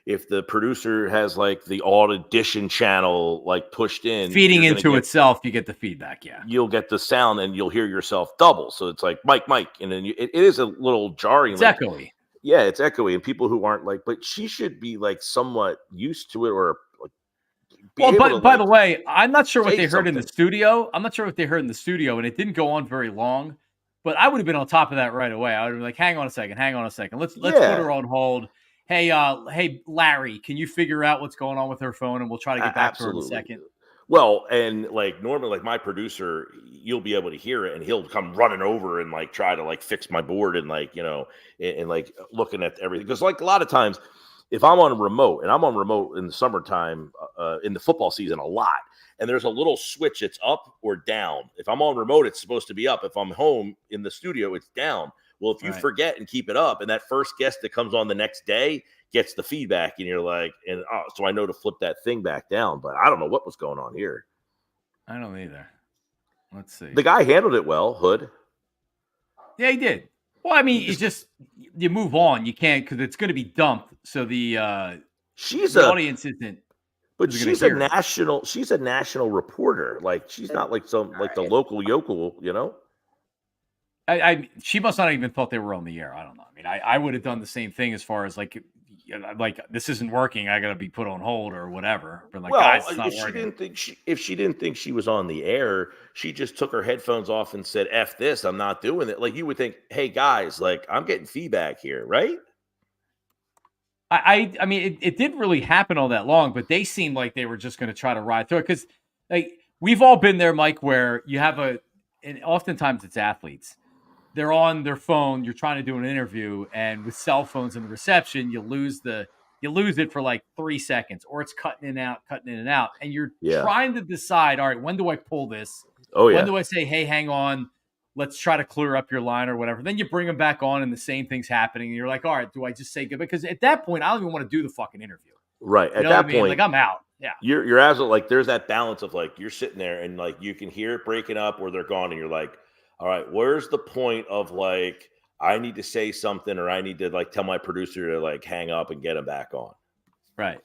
if the producer has the audition channel pushed in, feeding into itself, you get the feedback. Yeah, you'll get the sound and you'll hear yourself double. So it's like Mike, and then it is a little jarring. It's echoey. Yeah, it's echoey, and people who aren't but she should be somewhat used to it, or by the way, I'm not sure what they heard in the studio. I'm not sure what they heard in the studio, and it didn't go on very long. But I would have been on top of that right away. I would have been like, hang on a second. Let's put her on hold. Hey, Larry, can you figure out what's going on with her phone, and we'll try to get back to her in a second. Well, and normally, my producer, you'll be able to hear it, and he'll come running over and try to fix my board and looking at everything. Because a lot of times, if I'm on remote, and I'm on remote in the summertime, in the football season a lot, and there's a little switch, it's up or down. If I'm on remote, it's supposed to be up. If I'm home in the studio, it's down. Well, if you forget and keep it up, and that first guest that comes on the next day gets the feedback, and you're so I know to flip that thing back down. But I don't know what was going on here. I don't either. Let's see. The guy handled it well, Hood. Yeah, he did. Well, I mean, you move on. You can't, because it's going to be dumped. So the audience isn't. But she's a national reporter. She's not the local yokel, She must not even thought they were on the air. I don't know. I mean, I would have done the same thing as far as like this isn't working. I got to be put on hold or whatever. But like, Well, guys, it's not if she working. didn't think if she didn't think she was on the air, she just took her headphones off and said, "F this, I'm not doing it." Like you would think, "Hey guys, like I'm getting feedback here, right?" I mean, it didn't really happen all that long, but they seemed like they were just going to try to ride through it because, like, we've all been there, Mike, where you have and oftentimes it's athletes. They're on their phone. You're trying to do an interview, and with cell phones and the reception, you lose it for like 3 seconds, or it's cutting in and out, and you're trying to decide, all right, when do I pull this? Oh yeah. When do I say, hey, hang on, let's try to clear up your line or whatever? Then you bring them back on, and the same thing's happening, and you're like, all right, do I just say good? Because at that point, I don't even want to do the fucking interview. Right. You know what I mean? Like I'm out. Yeah. You're absolutely like there's that balance of like you're sitting there and like you can hear it breaking up or they're gone, and you're like, all right, where's the point of like I need to say something or I need to like tell my producer to like hang up and get him back on. Right.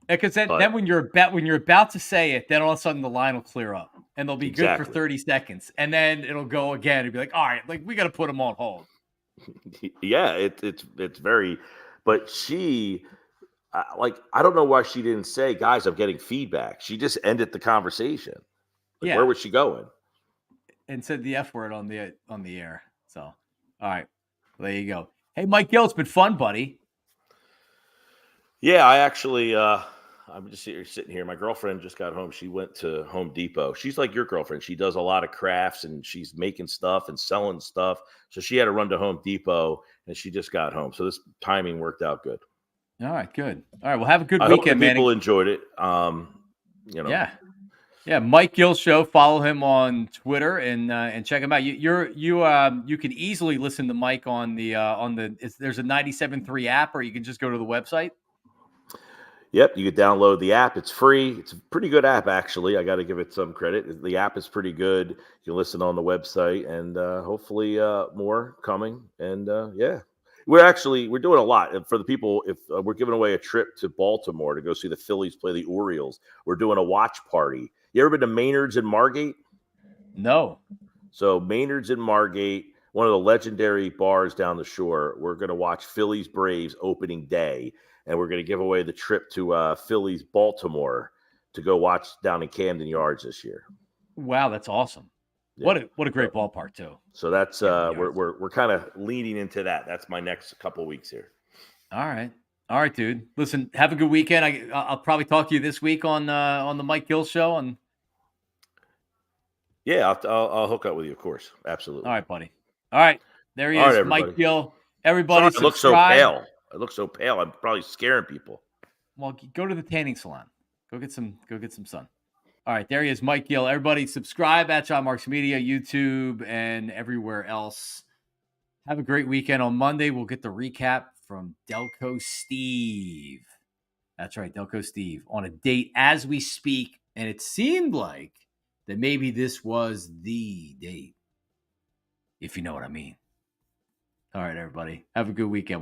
Because then when you're about to say it, then all of a sudden the line will clear up and they'll be good for 30 seconds, and then it'll go again and be like, all right, like we got to put them on hold. Yeah, it's very, but she, like I don't know why she didn't say, guys, I'm getting feedback. She just ended the conversation. Like, where was she going? And said the F word on the air. So, all right, well, there you go. Hey, Mike Gill, it's been fun, buddy. Yeah, I actually, I'm just sitting here. My girlfriend just got home. She went to Home Depot. She's like your girlfriend. She does a lot of crafts and she's making stuff and selling stuff. So she had to run to Home Depot and she just got home. So this timing worked out good. All right, good. All right, well, have a good I weekend, hope man. people enjoyed it. Yeah, Mike Gill Show. Follow him on Twitter and check him out. You can easily listen to Mike on there's a 97.3 app, or you can just go to the website. Yep, you can download the app. It's free. It's a pretty good app, actually. I got to give it some credit. The app is pretty good. You can listen on the website, and hopefully more coming. And we're doing a lot for the people. If we're giving away a trip to Baltimore to go see the Phillies play the Orioles, we're doing a watch party. You ever been to Maynard's in Margate? No. So Maynard's in Margate, one of the legendary bars down the shore. We're going to watch Phillies Braves opening day. And we're going to give away the trip to Phillies Baltimore to go watch down in Camden Yards this year. Wow, that's awesome! Yeah. What a great ballpark too. So that's we're kind of leaning into that. That's my next couple weeks here. All right, dude. Listen, have a good weekend. I'll probably talk to you this week on the Mike Gill Show. And yeah, I'll hook up with you, of course. Absolutely. All right, buddy. All right, there he is, Mike Gill. Everybody, I look so pale. I look so pale. I'm probably scaring people. Well, go to the tanning salon. Go get some sun. All right, there he is, Mike Gill. Everybody, subscribe at John Marks Media, YouTube, and everywhere else. Have a great weekend. On Monday, we'll get the recap from Delco Steve. That's right, Delco Steve on a date as we speak, and it seemed like that maybe this was the date, if you know what I mean. All right, everybody, have a good weekend.